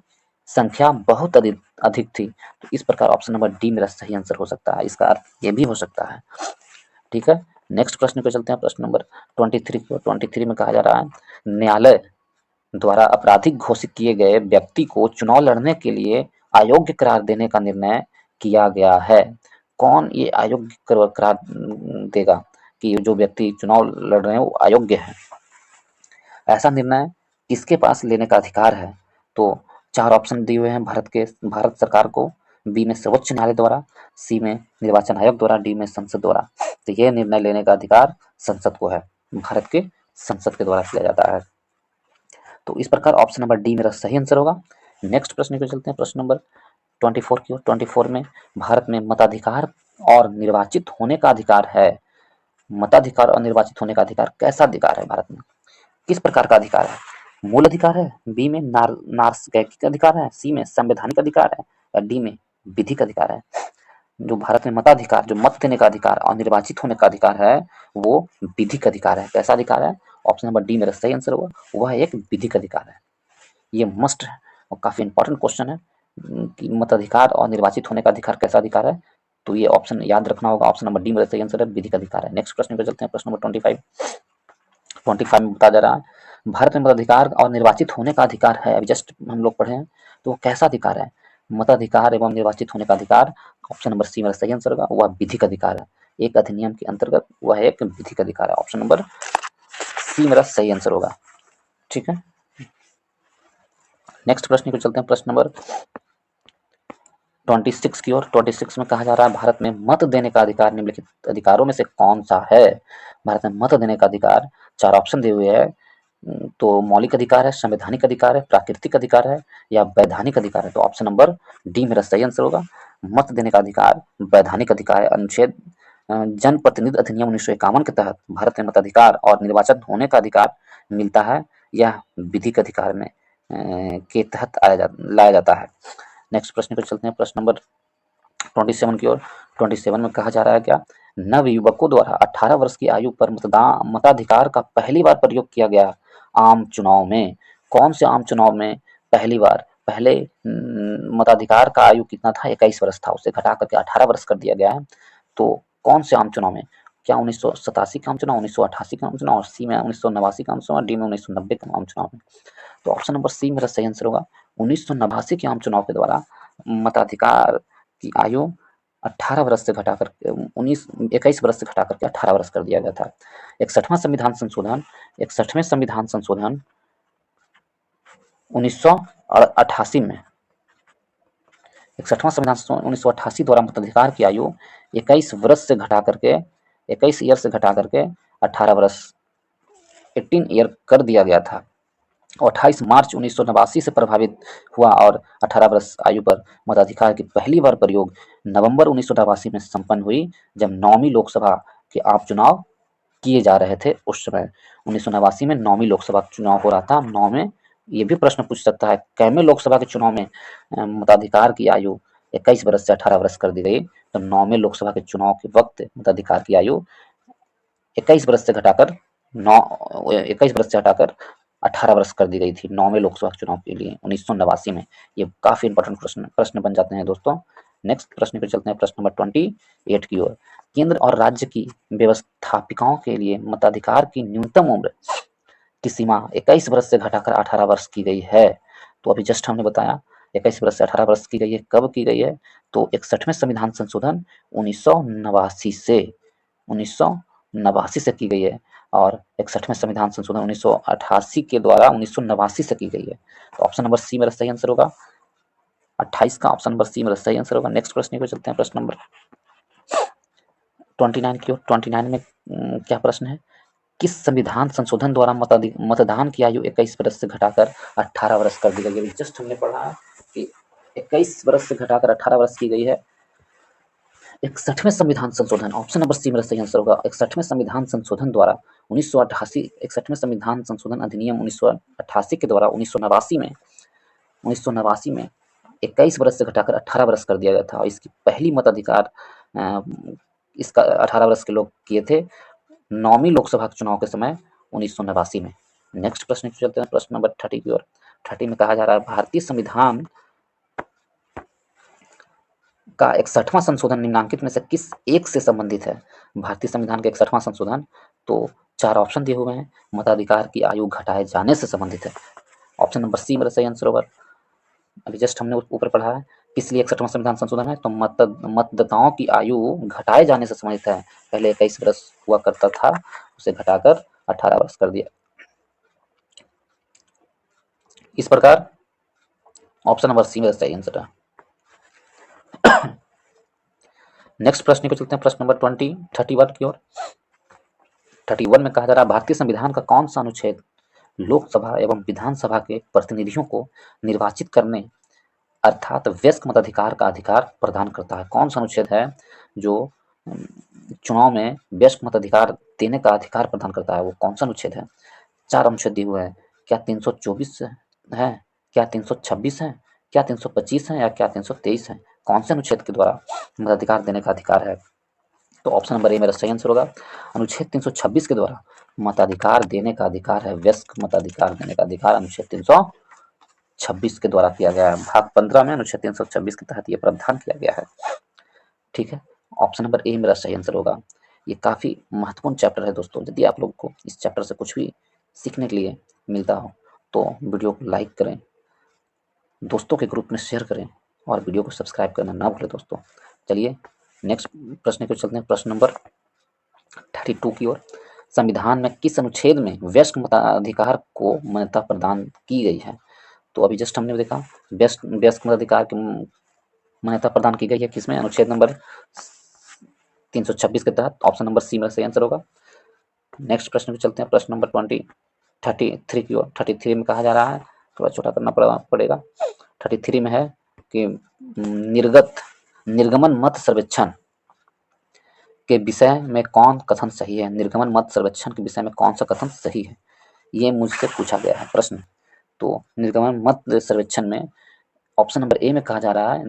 संख्या बहुत अधिक थी। तो इस प्रकार ऑप्शन नंबर डी मेरा सही आंसर हो सकता है। इसका अर्थ ये भी हो सकता है। ठीक है। नेक्स्ट प्रश्न पे चलते हैं, प्रश्न नंबर 23 को। 23 में कहा जा रहा है, न्यायालय द्वारा आपराधिक घोषित किए गए व्यक्ति को चुनाव लड़ने के लिए अयोग्य करार देने का निर्णय किया गया है। कौन ये अयोग्य करार देगा कि जो व्यक्ति चुनाव लड़ रहे हैं वो अयोग्य है? ऐसा निर्णय किसके पास लेने का अधिकार है? तो 4 ऑप्शन दिए हुए हैं भारत सरकार को। बी में सर्वोच्च न्यायालय द्वारा, सी में निर्वाचन आयोग द्वारा, डी में संसद द्वारा। तो ये निर्णय लेने का अधिकार संसद को है, भारत के संसद के द्वारा किया जाता है। तो इस प्रकार ऑप्शन नंबर डी मेरा सही आंसर होगा। नेक्स्ट प्रश्न पे चलते हैं, प्रश्न नंबर 24 की ओर। 24 में भारत में मताधिकार और निर्वाचित होने का अधिकार है। मताधिकार और निर्वाचित होने का अधिकार कैसा अधिकार है भारत में? किस प्रकार का अधिकार है? मूल अधिकार है, बी में नागरिक अधिकार है, सी में संवैधानिक अधिकार है, या डी में विधिक अधिकार है? जो भारत में मताधिकार, जो मत देने का अधिकार और निर्वाचित होने का अधिकार है, वो विधिक अधिकार है। कैसा अधिकार है? ऑप्शन नंबर डी मेरा सही आंसर होगा, वह एक विधिक अधिकार है। ये मस्ट है और काफी इंपॉर्टेंट क्वेश्चन है कि मताधिकार और निर्वाचित होने का अधिकार कैसा अधिकार है। तो ये ऑप्शन याद रखना होगा, ऑप्शन नंबर डी मेरा सही आंसर है, विधिक अधिकार है। नेक्स्ट प्रश्न पे चलते हैं, प्रश्न नंबर 25 में बताया जा रहा है, भारत में मताधिकार और निर्वाचित होने का अधिकार है। अभी जस्ट हम लोग पढ़े हैं, तो वो कैसा अधिकार है? मताधिकार एवं निर्वाचित होने का अधिकार, ऑप्शन नंबर सी मेरा सही आंसर होगा, वह विधिक अधिकार है। एक अधिनियम के अंतर्गत वह एक विधिक अधिकार है। ऑप्शन नंबर सी मेरा सही आंसर होगा। ठीक है। नेक्स्ट प्रश्न को चलते हैं, प्रश्न नंबर 26 की ओर। 26 में कहा जा रहा है, भारत में मत देने का अधिकार निम्नलिखित अधिकारों में से कौन सा है? भारत में मत देने का अधिकार 4 ऑप्शन दिए हुए हैं। तो मौलिक अधिकार है, संवैधानिक अधिकार है, प्राकृतिक अधिकार है, या वैधानिक अधिकार है? तो ऑप्शन नंबर डी मेरा सही आंसर होगा। मत देने का अधिकार वैधानिक अधिकार है। अनुच्छेद जन प्रतिनिधि अधिनियम 1951 के तहत भारत में मताधिकार और निर्वाचन होने का अधिकार मिलता है। यह विधिक अधिकार में के तहत लाया जाता है। नेक्स्ट प्रश्न पर चलते हैं, प्रश्न नंबर 27 की ओर। 27 में कहा जा रहा है, क्या नवयुवकों द्वारा 18 वर्ष की आयु पर मताधिकार का पहली बार प्रयोग किया गया आम चुनाव में? कौन से आम चुनाव में पहली बार? पहले मताधिकार का आयु कितना था? 21 वर्ष था, उसे घटा करके 18 वर्ष कर दिया गया है। तो कौन से आम चुनाव में? क्या 1987 का आम चुनाव, 1988 का आम चुनाव, और सी में 1989 का आम चुनाव, डी में 1990 का आम चुनाव में? तो ऑप्शन नंबर सी मेरा सही आंसर होगा। 1989 के आम चुनाव के द्वारा मताधिकार की आयु 18 वर्ष से घटाकर 21 वर्ष से घटाकर के 18 वर्ष कर दिया गया था। 61वां संविधान संशोधन 61वें संविधान संशोधन 1988 में 61वां संविधान 1988 द्वारा मताधिकार की आयु 21 वर्ष से घटा करके 21 ईयर से घटा करके 18 वर्ष 18 ईयर कर दिया गया था। 28 मार्च 1989 से प्रभावित हुआ और 18 वर्ष आयु पर मताधिकार की पहली बार प्रयोग नवंबर 1989 में संपन्न हुई, जब 9वीं लोकसभा के आम चुनाव किए जा रहे थे। उस समय 1989 में 9वीं लोकसभा चुनाव हो रहा था। 9 में ये भी प्रश्न पूछ सकता है कैमे लोकसभा के चुनाव में मताधिकार की आयु 21 वर्ष से 18 वर्ष कर दी गई। तो 9वें लोकसभा के चुनाव के वक्त मताधिकार की आयु 21 वर्ष से घटाकर 21 वर्ष से हटाकर 18 वर्ष कर दी गई थी 9वें लोकसभा चुनाव के लिए 1989 में। ये काफी इंपॉर्टेंट प्रश्न बन जाते हैं दोस्तों। नेक्स्ट प्रश्न पे चलते हैं, प्रश्न नंबर 28 की ओर। केंद्र और राज्य की व्यवस्थापिकाओं के लिए मताधिकार की न्यूनतम उम्र की सीमा 21 वर्ष से घटाकर 18 वर्ष की गई है। तो अभी जस्ट हमने बताया 21 वर्ष से 18 वर्ष की गई है। कब की गई है? तो 61वें संविधान संशोधन 1989 से की गई है, और 61वें संविधान संशोधन 1988 के द्वारा 1989 से की गई है। तो ऑप्शन नंबर सी मेरा सही आंसर होगा। 28 का ऑप्शन नंबर सी मेरा सही आंसर होगा। नेक्स्ट प्रश्न पे चलते हैं, प्रश्न नंबर 29 की ओर। 29 में क्या प्रश्न है? किस संविधान संशोधन द्वारा मतदान की आयु 21 वर्ष से घटाकर 18 वर्ष कर दी गई है? जस्ट हमने पढ़ा है कि 21 वर्ष से घटाकर 18 वर्ष की गई है। 61वें संविधान संशोधन, ऑप्शन नंबर सी मेरा सही आंसर होगा। 61वें संविधान संशोधन द्वारा 1988 61वें संविधान संशोधन अधिनियम 1988 के द्वारा 1989 में 21 वर्ष से घटाकर 18 वर्ष कर दिया गया था। और इसकी पहली मताधिकार इसका 18 वर्ष के लोग किए थे 9वीं लोकसभा चुनाव के समय 1989 में। नेक्स्ट प्रश्न पे चलते हैं, प्रश्न नंबर 30 की ओर। 30 में कहा जा रहा है भारतीय संविधान का 61वां संशोधन निम्नलिखित में से किस एक से संबंधित है? भारतीय संविधान का 61वां संशोधन, तो 4 ऑप्शन दिए हुए हैं। मताधिकार की आयु घटाए जाने से संबंधित है। ऑप्शन नंबर सी मेरा सही आंसर होगा। अभी जस्ट हमने ऊपर पढ़ा है किस लिए 61वां संविधान संशोधन है, तो मतदाताओं की आयु घटाए जाने से संबंधित है। पहले 21 वर्ष हुआ करता था, उसे घटाकर 18 वर्ष कर दिया। इस प्रकार ऑप्शन नंबर सी मेरा सही आंसर है। नेक्स्ट प्रश्न पे चलते हैं, प्रश्न नंबर 31 की ओर। 31 में कहा जा रहा है भारतीय संविधान का कौन सा अनुच्छेद लोकसभा एवं विधानसभा के प्रतिनिधियों को निर्वाचित करने अर्थात वयस्क मताधिकार का अधिकार प्रदान करता है? कौन सा अनुच्छेद है जो चुनाव में वयस्क मताधिकार देने का अधिकार प्रदान करता है? वो कौन सा अनुच्छेद है? 4 अनुच्छेद दिए हुए हैं। क्या 324 है, क्या 326 है, क्या 325 है, या क्या 323 है? कौन से अनुच्छेद के द्वारा मताधिकार देने का अधिकार है? तो ऑप्शन नंबर ए मेरा सही आंसर होगा। अनुच्छेद 326 के द्वारा मताधिकार देने का अधिकार है, वयस्क मताधिकार देने का अधिकार अनुच्छेद 326 के द्वारा किया गया है। भाग 15 में अनुच्छेद 326 के तहत यह प्रावधान किया गया है। ठीक है, ऑप्शन नंबर ए मेरा सही आंसर होगा। ये काफी महत्वपूर्ण चैप्टर है दोस्तों। यदि आप लोग को इस चैप्टर से कुछ भी सीखने के लिए मिलता हो तो वीडियो को लाइक करें, दोस्तों के ग्रुप में शेयर करें, और वीडियो को सब्सक्राइब करना ना भूलें दोस्तों। चलिए नेक्स्ट प्रश्न को चलते हैं, प्रश्न नंबर 32 की ओर। संविधान में किस अनुच्छेद में वयस्क मताधिकार को मान्यता प्रदान की गई है? तो अभी जस्ट हमने देखा वयस्क मताधिकार की मान्यता प्रदान की गई है किसमें? अनुच्छेद नंबर 326 के तहत। ऑप्शन नंबर सी मेरा सही आंसर होगा। नेक्स्ट प्रश्न पे चलते हैं, प्रश्न नंबर 33 की ओर। 33 में कहा जा रहा है, थोड़ा छोटा करना पड़ेगा। 33 में है कि निर्गमन मत सर्वेक्षण के विषय में कौन कथन सही है? निर्गमन मत सर्वेक्षण के विषय में कौन सा कथन सही है? ये मुझसे पूछा गया है प्रश्न। तो निर्गमन मत सर्वेक्षण में ऑप्शन नंबर ए में कहा जा रहा है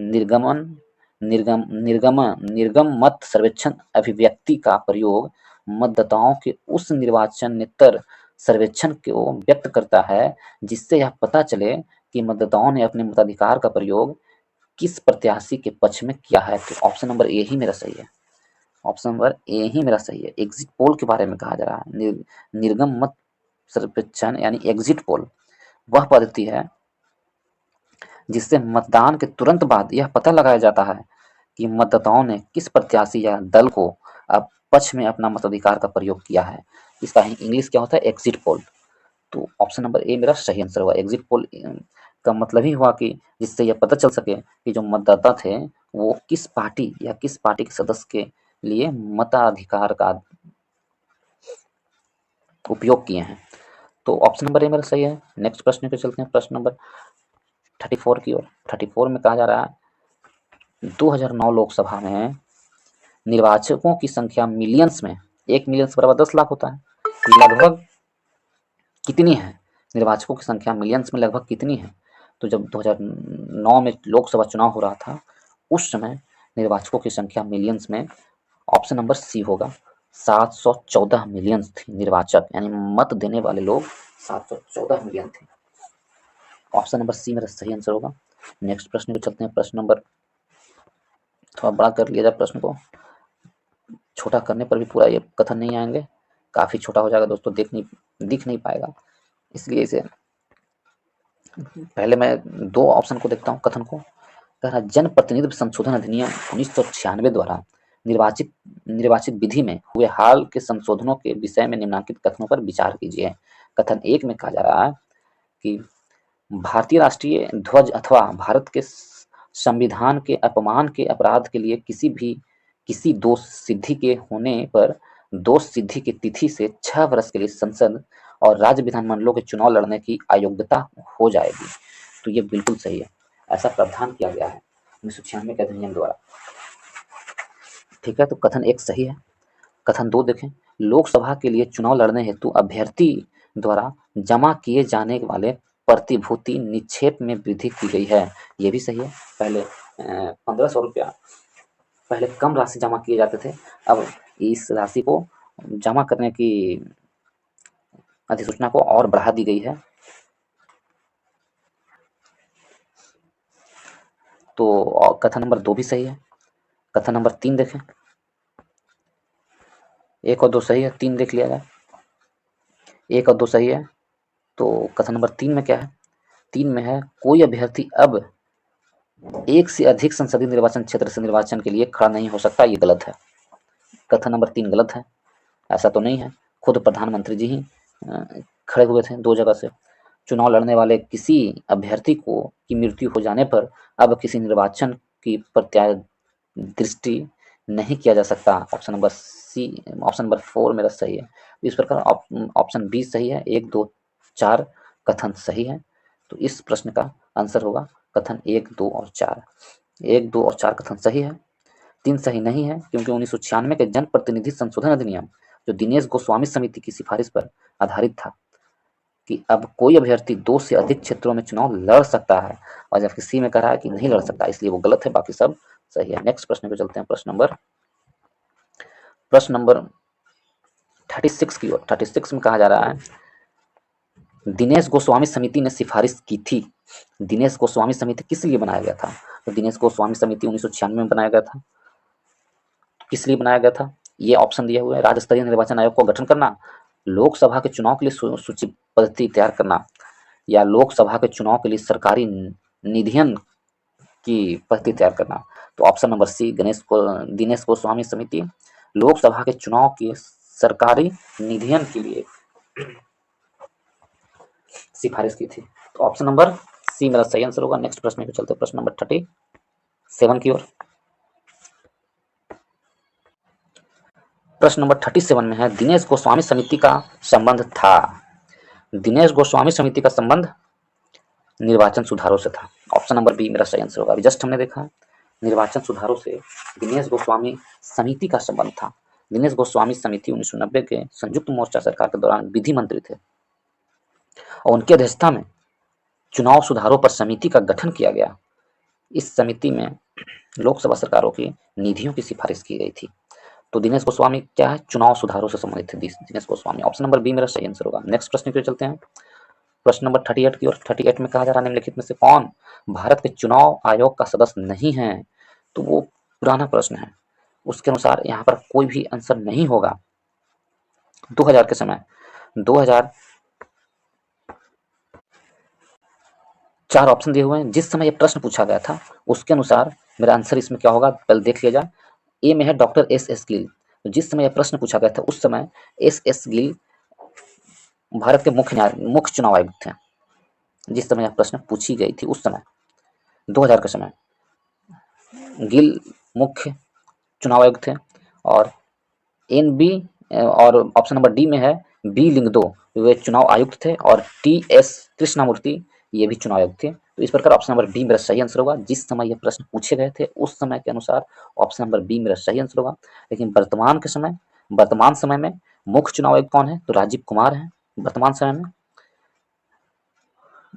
निर्गम मत सर्वेक्षण अभिव्यक्ति का प्रयोग मतदाताओं के उस निर्वाचनेतर सर्वेक्षण को व्यक्त करता है जिससे यह पता चले कि मतदाताओं ने अपने मताधिकार का प्रयोग किस प्रत्याशी के पक्ष में किया है। तो ऑप्शन नंबर ए ही मेरा सही है। ऑप्शन नंबर ए ही मेरा सही है। एग्जिट पोल के बारे में कहा जा रहा है। निर्गम मत सर्वेक्षण यानी एग्जिट पोल वह पद्धति है जिससे मतदान के तुरंत बाद यह पता लगाया जाता है कि मतदाताओं ने किस प्रत्याशी या दल को अब पक्ष में अपना मताधिकार का प्रयोग किया है। इसका इंग्लिश क्या होता है? Exit poll. तो ऑप्शन नंबर ए मेरा सही आंसर हुआ। एग्जिट पोल का मतलब ही हुआ कि जिससे यह पता चल सके कि जो मतदाता थे वो किस पार्टी या किस पार्टी के सदस्य के लिए मताधिकार का उपयोग किए हैं। तो ऑप्शन नंबर ए मेरा सही है। नेक्स्ट प्रश्न पे चलते हैं, प्रश्न नंबर 34 की ओर। 34 में कहा जा रहा है 2009 लोकसभा में निर्वाचकों की संख्या मिलियंस में, 1 मिलियन से बराबर 10 लाख होता है, लगभग कितनी है? निर्वाचकों की संख्या मिलियंस में लगभग कितनी है? तो जब 2009 में लोकसभा चुनाव हो रहा था उस समय निर्वाचकों की संख्या मिलियंस में ऑप्शन नंबर सी होगा 714 मिलियन थी निर्वाचक, यानी मत देने वाले लोग 714 मिलियन थे। ऑप्शन नंबर सी मेरा सही आंसर होगा। नेक्स्ट प्रश्न पे चलते हैं, प्रश्न नंबर, थोड़ा बड़ा कर लिया जाए प्रश्न को, छोटा करने पर भी पूरा ये कथन नहीं आएंगे, काफी छोटा हो जाएगा दोस्तों, दिख नहीं पाएगा, इसलिए इसे पहले मैं 2 ऑप्शन को देखता हूँ कथन को। कह रहा जनप्रतिनिधित्व संशोधन अधिनियम 1996 द्वारा निर्वाचित निर्वाचित विधि में हुए हाल के संशोधनों के विषय में निम्नलिखित कथनों पर विचार कीजिए। कथन 1 में कहा जा रहा है कि भारतीय राष्ट्रीय ध्वज अथवा भारत के संविधान के अपमान के अपराध के लिए किसी दोष सिद्धि के होने पर दोष सिद्धि की तिथि से 6 वर्ष के लिए संसद और राज्य विधानमंडलों के चुनाव लड़ने की अयोग्यता हो जाएगी। तो ये बिल्कुल सही है, ऐसा प्रावधान किया गया है 1996 के अधिनियम द्वारा। ठीक है, तो कथन 1 सही है। कथन 2 देखें, लोकसभा के लिए चुनाव लड़ने हेतु अभ्यर्थी द्वारा जमा किए जाने वाले प्रतिभूति निक्षेप में वृद्धि की गई है, ये भी सही है। पहले 1500 रुपया पहले कम राशि जमा किए जाते थे, अब इस राशि को जमा करने की अधिसूचना को और बढ़ा दी गई है। तो कथन नंबर 2 भी सही है। कथन नंबर 3 देखें, 1 और 2 सही है, 3 देख लिया जाए। 1 और 2 सही है, तो कथन नंबर 3 में क्या है? 3 में है कोई अभ्यर्थी अब एक से अधिक संसदीय निर्वाचन क्षेत्र से निर्वाचन के लिए खड़ा नहीं हो सकता, ये गलत है। कथन नंबर 3 गलत है, ऐसा तो नहीं है। खुद प्रधानमंत्री जी ही खड़े हुए थे 2 जगह से। चुनाव लड़ने वाले किसी अभ्यर्थी की मृत्यु हो जाने पर अब किसी निर्वाचन की दृष्टि नहीं किया जा सकता। Option number C, option number 4 मेरा सही है। इस प्रकार ऑप्शन बी सही है। 1, 2, 4 कथन सही है। तो इस प्रश्न का आंसर होगा कथन 1, 2 और 4। 1, 2 और 4 कथन सही है। 3 सही नहीं है, क्योंकि 1996 के जनप्रतिनिधि संशोधन अधिनियम जो दिनेश गोस्वामी समिति की सिफारिश पर आधारित था कि अब कोई अभ्यर्थी 2 से अधिक क्षेत्रों में चुनाव लड़ सकता है, और जबकि सी में कह रहा है कि नहीं लड़ सकता, इसलिए वो गलत है, बाकी सब सही है। नेक्स्ट प्रश्न पे चलते हैं, प्रश्न नंबर 36 की ओर। 36 में कहा जा रहा है दिनेश गोस्वामी समिति ने सिफारिश की थी। दिनेश गोस्वामी समिति किस लिए बनाया गया था? तो दिनेश गोस्वामी समिति 1996 में बनाया गया था। किस लिए बनाया गया था? ये ऑप्शन दिए हुए हैं। राज्य स्तरीय निर्वाचन आयोग को गठन करना, लोकसभा के चुनाव के लिए सूची पद्धति तैयार करना, या लोकसभा के चुनाव के लिए सरकारी निधियन की पद्धति तैयार करना। तो option number C Dinesh Goswami समिति लोकसभा के चुनाव की सरकारी निधियन के लिए सिफारिश की थी। तो ऑप्शन नंबर सी मेरा सही आंसर होगा। नेक्स्ट प्रश्न पे चलते हैं, प्रश्न नंबर 37 की ओर। प्रश्न नंबर 37 में है दिनेश गोस्वामी समिति का संबंध था। दिनेश गोस्वामी समिति का संबंध निर्वाचन सुधारों से था। ऑप्शन नंबर बी मेरा सही आंसर होगा। अभी जस्ट हमने देखा निर्वाचन सुधारों से दिनेश गोस्वामी समिति का संबंध था। दिनेश गोस्वामी समिति 1990 के संयुक्त मोर्चा सरकार के दौरान विधि मंत्री थे और उनकी अध्यक्षता में चुनाव सुधारों पर समिति का गठन किया गया। इस समिति में लोकसभा सरकारों की निधियों की सिफारिश की गई थी। तो दिनेश गोस्वामी क्या है? चुनाव सुधारों से संबंधित थे Dinesh Goswami. Option number B मेरा सही आंसर होगा। नेक्स्ट प्रश्न पे चलते हैं, प्रश्न नंबर 38 की ओर। 38 में कहा जा रहा है निम्नलिखित में से कौन भारत के चुनाव आयोग का सदस्य नहीं है? तो वो पुराना प्रश्न है। उसके अनुसार यहाँ पर कोई भी आंसर नहीं होगा। 2000 के समय 2000 4 ऑप्शन दिए हुए हैं। जिस समय ये प्रश्न पूछा गया था उसके अनुसार मेरा आंसर इसमें क्या होगा, पहले देख लिया जाए। ए में है डॉक्टर एस एस गिल। तो जिस समय यह प्रश्न पूछा गया था उस समय एस एस गिल भारत के मुख्य चुनाव आयुक्त थे। जिस समय यह प्रश्न पूछी गई थी उस समय 2000 के समय गिल मुख्य चुनाव आयुक्त थे। और एन बी और ऑप्शन नंबर डी में है बी लिंगदो, वे चुनाव आयुक्त थे। और टी एस कृष्णामूर्ति ये भी चुनाव आयुक्त थे। तो इस प्रकार ऑप्शन नंबर बी मेरा सही आंसर होगा। जिस समय ये प्रश्न पूछे गए थे उस समय के अनुसार ऑप्शन नंबर बी मेरा सही आंसर होगा। लेकिन वर्तमान समय में मुख्य चुनाव आयुक्त कौन है, तो राजीव कुमार है। वर्तमान समय में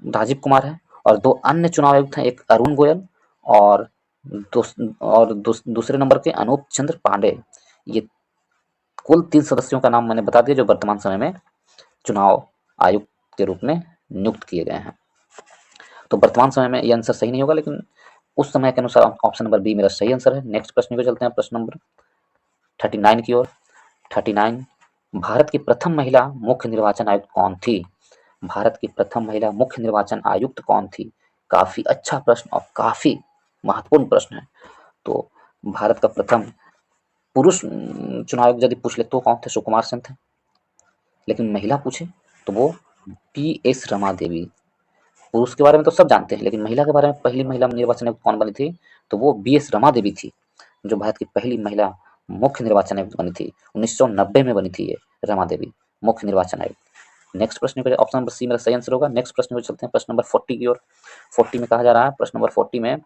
राजीव कुमार है। और दो अन्य चुनाव आयुक्त हैं, एक अरुण गोयल और दूसरे नंबर के अनूप चंद्र पांडे। ये कुल 3 सदस्यों का नाम मैंने बता दिया जो वर्तमान समय में चुनाव आयुक्त के रूप में नियुक्त किए गए हैं। तो वर्तमान समय में ये आंसर सही नहीं होगा, लेकिन उस समय के अनुसार ऑप्शन नंबर बी मेरा सही आंसर है। नेक्स्ट प्रश्न पे चलते हैं, प्रश्न नंबर 39 की ओर। 39, भारत की प्रथम महिला मुख्य निर्वाचन आयुक्त कौन थी? भारत की प्रथम महिला मुख्य निर्वाचन आयुक्त कौन थी? काफी अच्छा प्रश्न और काफी महत्वपूर्ण प्रश्न है। तो भारत का प्रथम पुरुष चुनाव आयुक्त यदि पूछ ले तो कौन थे? सुकुमार सेन थे। लेकिन महिला पूछे तो वो पी एस रमा देवी। पुरुष के बारे में तो सब जानते हैं, लेकिन महिला के बारे में पहली महिला निर्वाचन आयुक्त कौन बनी थी? तो वो बी एस रमा देवी थी, जो भारत की पहली महिला मुख्य निर्वाचन आयुक्त बनी थी। 1990 में बनी थी ये रमा देवी मुख्य निर्वाचन आयुक्त। नेक्स्ट प्रश्न पे ऑप्शन नंबर सी मेरा सही आंसर होगा। नेक्स्ट प्रश्न पे चलते हैं, प्रश्न नंबर 40 की ओर। 40 में कहा जा रहा है, प्रश्न नंबर 40 में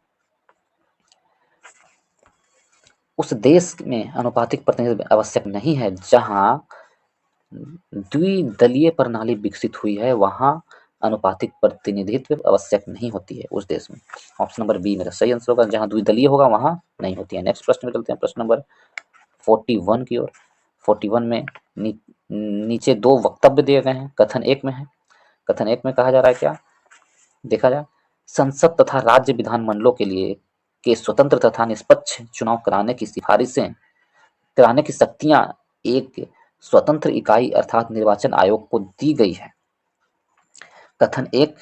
उस देश में अनुपातिक प्रतिनिधित्व आवश्यक नहीं है जहां द्विदलीय प्रणाली विकसित हुई है, वहां अनुपातिक प्रतिनिधित्व आवश्यक नहीं होती है उस देश में। ऑप्शन नंबर बी मेरा सही आंसर होगा। जहां द्विदलीय होगा वहां नहीं होती है। नेक्स्ट प्रश्न में चलते हैं, प्रश्न नंबर 41 की ओर। 41 में नीचे दो वक्तव्य दिए गए हैं। कथन एक में है, कथन एक में कहा जा रहा है क्या, देखा जाए। संसद तथा राज्य विधानमंडलों के लिए के स्वतंत्र तथा निष्पक्ष चुनाव कराने की शक्तियां एक स्वतंत्र इकाई अर्थात निर्वाचन आयोग को दी गई है। कथन एक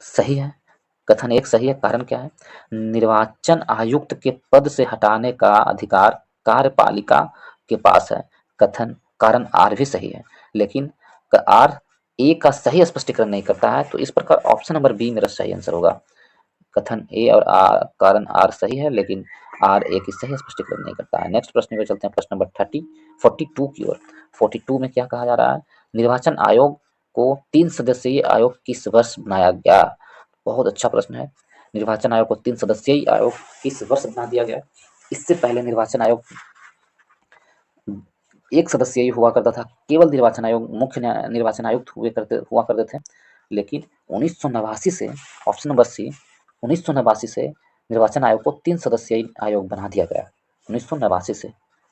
सही है। कथन एक सही है, कारण क्या है? निर्वाचन आयुक्त के पद से हटाने का अधिकार कार्यपालिका के पास है। कथन कारण आर भी सही है, लेकिन आर ए का सही स्पष्टीकरण नहीं करता है। तो इस प्रकार ऑप्शन नंबर बी मेरा सही आंसर होगा। कथन ए और कारण आर सही है, लेकिन आर ए की सही स्पष्टीकरण नहीं करता है। नेक्स्ट प्रश्न पे चलते हैं, प्रश्न नंबर 42 की ओर। 42 में क्या कहा जा रहा है? निर्वाचन आयोग को 3 सदस्यीय आयोग किस वर्ष बनाया गया? बहुत अच्छा प्रश्न है। निर्वाचन आयोग को 3 सदस्यीय आयोग किस वर्ष बना दिया गया? इससे पहले निर्वाचन आयोग एक सदस्यीय हुआ करता था। केवल निर्वाचन आयोग मुख्य निर्वाचन आयुक्त हुआ करते थे। लेकिन 1989 से ऑप्शन नंबर सी 1989 से निर्वाचन आयोग को 3 सदस्यीय आयोग बना दिया गया। 1989 से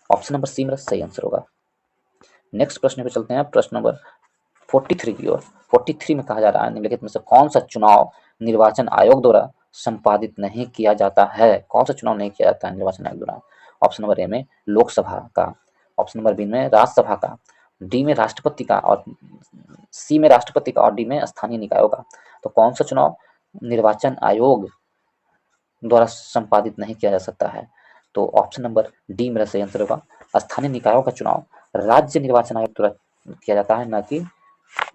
ऑप्शन नंबर सी मेरा सही आंसर होगा। नेक्स्ट प्रश्न पे चलते हैं, प्रश्न नंबर 43 की ओर। 43 में कहा जा रहा है, निम्नलिखित में से कौन सा चुनाव निर्वाचन आयोग द्वारा संपादित नहीं किया जाता है? कौन सा चुनाव नहीं किया जाता है निर्वाचन आयोग द्वारा? ऑप्शन नंबर ए में लोकसभा का, ऑप्शन नंबर बी में राज्यसभा का, डी में राष्ट्रपति का, और सी में राष्ट्रपति का, और डी में स्थानीय निकायों का। तो कौन सा चुनाव निर्वाचन आयोग द्वारा संपादित नहीं किया जा सकता है? तो ऑप्शन नंबर डी मेरा सही आंसर होगा। स्थानीय निकायों का चुनाव राज्य निर्वाचन आयोग द्वारा किया जाता है, न कि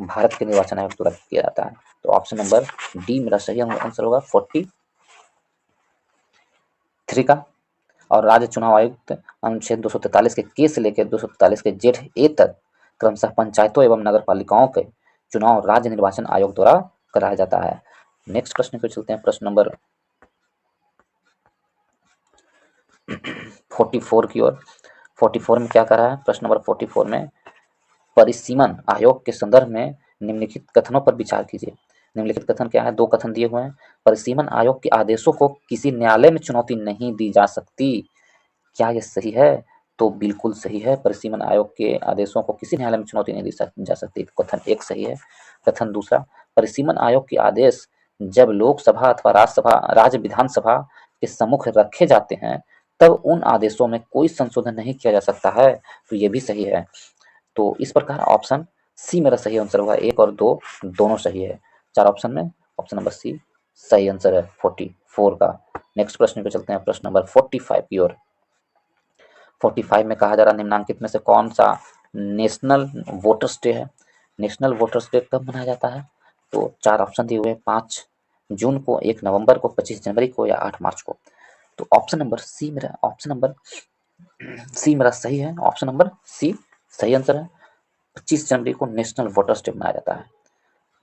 भारत के निर्वाचन आयोग द्वारा किया जाता है। तो ऑप्शन नंबर डी मेरा सही आंसर होगा 43 का। और राज्य चुनाव आयुक्त अनुच्छेद 243 के से लेकर 243 के जेठ ए तक क्रमशः पंचायतों एवं नगर पालिकाओं के चुनाव राज्य निर्वाचन आयोग द्वारा कराया जाता है। नेक्स्ट प्रश्न पे चलते हैं, प्रश्न नंबर 44 की ओर। 44 में क्या कर रहा है? प्रश्न नंबर 44 में परिसीमन आयोग के संदर्भ में निम्नलिखित कथनों पर विचार कीजिए। निम्नलिखित कथन क्या है? दो कथन दिए हुए हैं। परिसीमन आयोग के आदेशों को किसी न्यायालय में चुनौती नहीं दी जा सकती। क्या यह सही है? तो बिल्कुल सही है। परिसीमन आयोग के आदेशों को किसी न्यायालय में चुनौती नहीं दी जा सकती। कथन एक सही है। कथन दूसरा, परिसीमन आयोग के आदेश जब लोकसभा अथवा राज्य विधानसभा के सम्मुख रखे जाते हैं तब उन आदेशों में कोई संशोधन नहीं किया जा सकता है। तो ये भी सही है। तो इस प्रकार ऑप्शन सी मेरा सही आंसर होगा। 1 और 2 दोनों सही है। 4 ऑप्शन में ऑप्शन नंबर सी सही आंसर है 44 का। नेक्स्ट प्रश्न पे चलते हैं, प्रश्न नंबर 45 की ओर। 45 में कहा जा रहा निम्नांकित में से कौन सा नेशनल वोटर्स डे है। नेशनल वोटर्स डे कब मनाया जाता है? तो 4 ऑप्शन दिए हुए हैं, 5 जून को, 1 नवंबर को, 25 जनवरी को या 8 मार्च को। तो ऑप्शन नंबर सी मेरा सही है। ऑप्शन नंबर सी सही आंसर है। 25 जनवरी को नेशनल वोटर्स डे मनाया जाता है।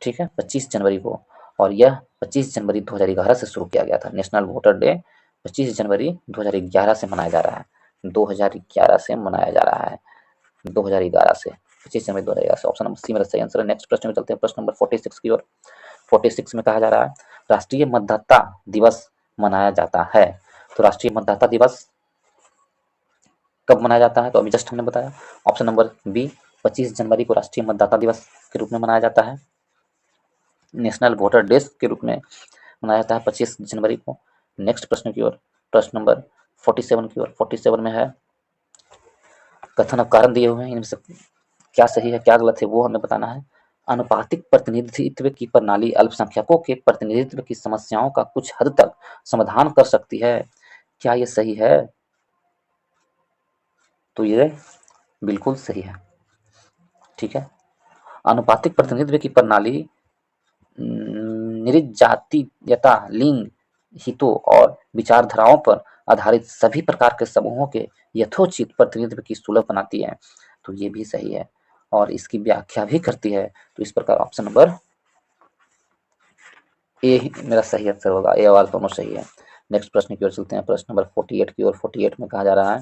ठीक है, 25 जनवरी को। और यह 25 जनवरी 2011 से शुरू किया गया था। नेशनल वोटर डे 25 जनवरी 2011 से मनाया जा रहा है। 2011 से मनाया जा रहा है। 2011 से 25 जनवरी 2011 से। ऑप्शन नंबर सी मेरा सही आंसर है। नेक्स्ट प्रश्न में चलते हैं, प्रश्न नंबर 46 की ओर। 46 में कहा जा रहा है राष्ट्रीय मतदाता दिवस मनाया जाता है। तो राष्ट्रीय मतदाता दिवस कब मनाया जाता है? तो अभी जस्ट हमने बताया। ऑप्शन नंबर बी 25 जनवरी को राष्ट्रीय मतदाता दिवस के रूप में मनाया जाता है। नेशनल वोटर डे के रूप में मनाया जाता है 25 जनवरी को। नेक्स्ट प्रश्न की ओर, प्रश्न नंबर 47 की ओर। 47 में है कथन अब कारण दिए हुए हैं, इनमें से क्या सही है क्या गलत है वो हमें बताना है। अनुपातिक प्रतिनिधित्व की प्रणाली अल्पसंख्यकों के प्रतिनिधित्व की समस्याओं का कुछ हद तक समाधान कर सकती है। क्या ये सही है? तो ये बिल्कुल सही है। ठीक है, अनुपातिक प्रतिनिधित्व की प्रणाली निर्जातीयता, लिंग, हितों और विचारधाराओं पर आधारित सभी प्रकार के समूहों के यथोचित प्रतिनिधित्व की सुलभ बनाती है। तो ये भी सही है और इसकी व्याख्या भी करती है। तो इस प्रकार ऑप्शन नंबर ए मेरा सही आंसर होगा। ए और दोनों सही है। नेक्स्ट प्रश्न की ओर चलते हैं, प्रश्न नंबर 48 की ओर। 48 में कहा जा रहा है,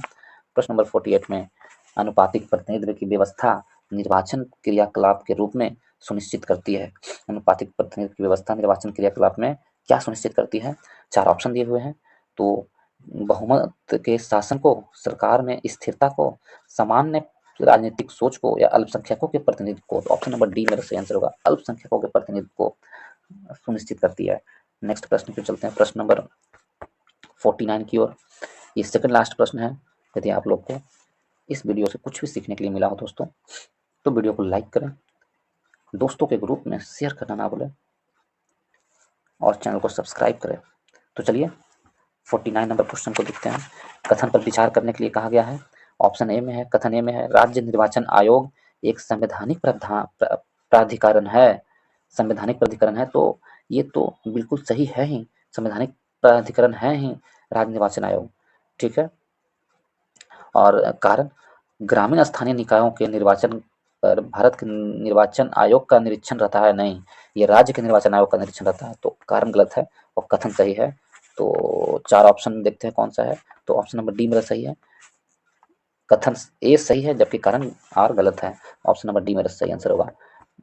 प्रश्न नंबर 48 में अनुपातिक प्रतिनिधित्व की व्यवस्था निर्वाचन क्रियाकलाप के रूप में सुनिश्चित करती है। अनुपातिक प्रतिनिधित्व की व्यवस्था निर्वाचन क्रियाकलाप में क्या सुनिश्चित करती है? 4 ऑप्शन दिए हुए हैं। तो बहुमत के शासन को, सरकार में स्थिरता को, सामान्य राजनीतिक सोच को या अल्पसंख्यकों के प्रतिनिधित्व को। तो ऑप्शन नंबर डी मेरा सही आंसर होगा, अल्पसंख्यकों के प्रतिनिधित्व को सुनिश्चित करती है। नेक्स्ट प्रश्न पे चलते हैं, प्रश्न नंबर 49 की ओर। ये सेकंड लास्ट प्रश्न है। यदि आप लोग को इस वीडियो से कुछ भी सीखने के लिए मिला हो दोस्तों, तो वीडियो को लाइक करें, दोस्तों के ग्रुप में शेयर करना ना भूलें और चैनल को सब्सक्राइब करें। तो चलिए 49 नंबर क्वेश्चन को देखते हैं। कथन पर विचार करने के लिए कहा गया है। ऑप्शन ए में है, कथन ए में है राज्य निर्वाचन आयोग एक संवैधानिक प्राधिकरण है। संवैधानिक प्राधिकरण है, तो ये तो बिल्कुल सही है ही। संवैधानिक प्राधिकरण है ही राज्य निर्वाचन आयोग। ठीक है, और कारण ग्रामीण स्थानीय निकायों के निर्वाचन पर भारत के निर्वाचन आयोग का निरीक्षण रहता है। नहीं, ये राज्य के निर्वाचन आयोग का निरीक्षण रहता है। तो कारण गलत है और कथन सही है। तो 4 ऑप्शन देखते हैं कौन सा है। तो ऑप्शन नंबर डी मेरा सही है, कथन ए सही है, जबकि कारण आर गलत है। ऑप्शन नंबर डी मेरा सही आंसर होगा।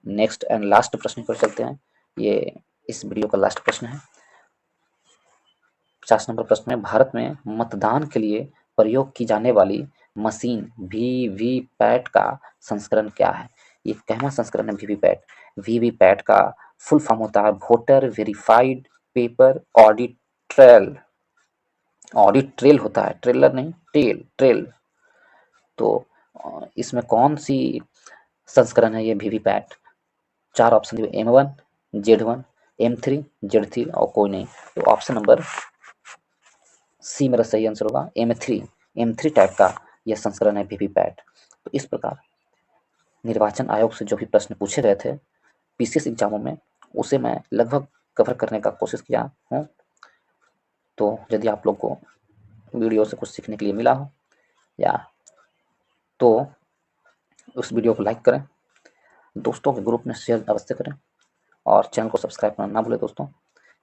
नेक्स्ट एंड लास्ट प्रश्न पर चलते हैं। ये इस वीडियो का लास्ट प्रश्न है। 50 नंबर प्रश्न में भारत में मतदान के लिए प्रयोग की जाने वाली मशीन वीवीपैट का संस्करण क्या है? ये कहवा संस्करण है वीवीपैट? वीवीपैट का फुल फॉर्म होता है voter verified paper audit trail. Audit trail होता है, ट्रेलर नहीं, ट्रेल। तो इसमें कौन सी संस्करण है ये वीवीपैट? 4 ऑप्शन दिए, M1, Z1, M3, Z3 और कोई नहीं। तो ऑप्शन नंबर सी मेरा सही आंसर होगा, M3 टाइप का यह संस्करण है वीवीपैट। तो इस प्रकार निर्वाचन आयोग से जो भी प्रश्न पूछे गए थे पीसीएस एग्जामों में, उसे मैं लगभग कवर करने का कोशिश किया हूँ। तो यदि आप लोग को वीडियो से कुछ सीखने के लिए मिला हो या तो उस वीडियो को लाइक करें, दोस्तों के ग्रुप में शेयर अवश्य करें और चैनल को सब्सक्राइब करना ना भूलें दोस्तों।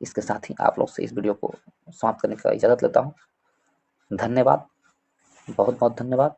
इसके साथ ही आप लोग से इस वीडियो को समाप्त करने का इजाज़त लेता हूँ। धन्यवाद, बहुत बहुत धन्यवाद।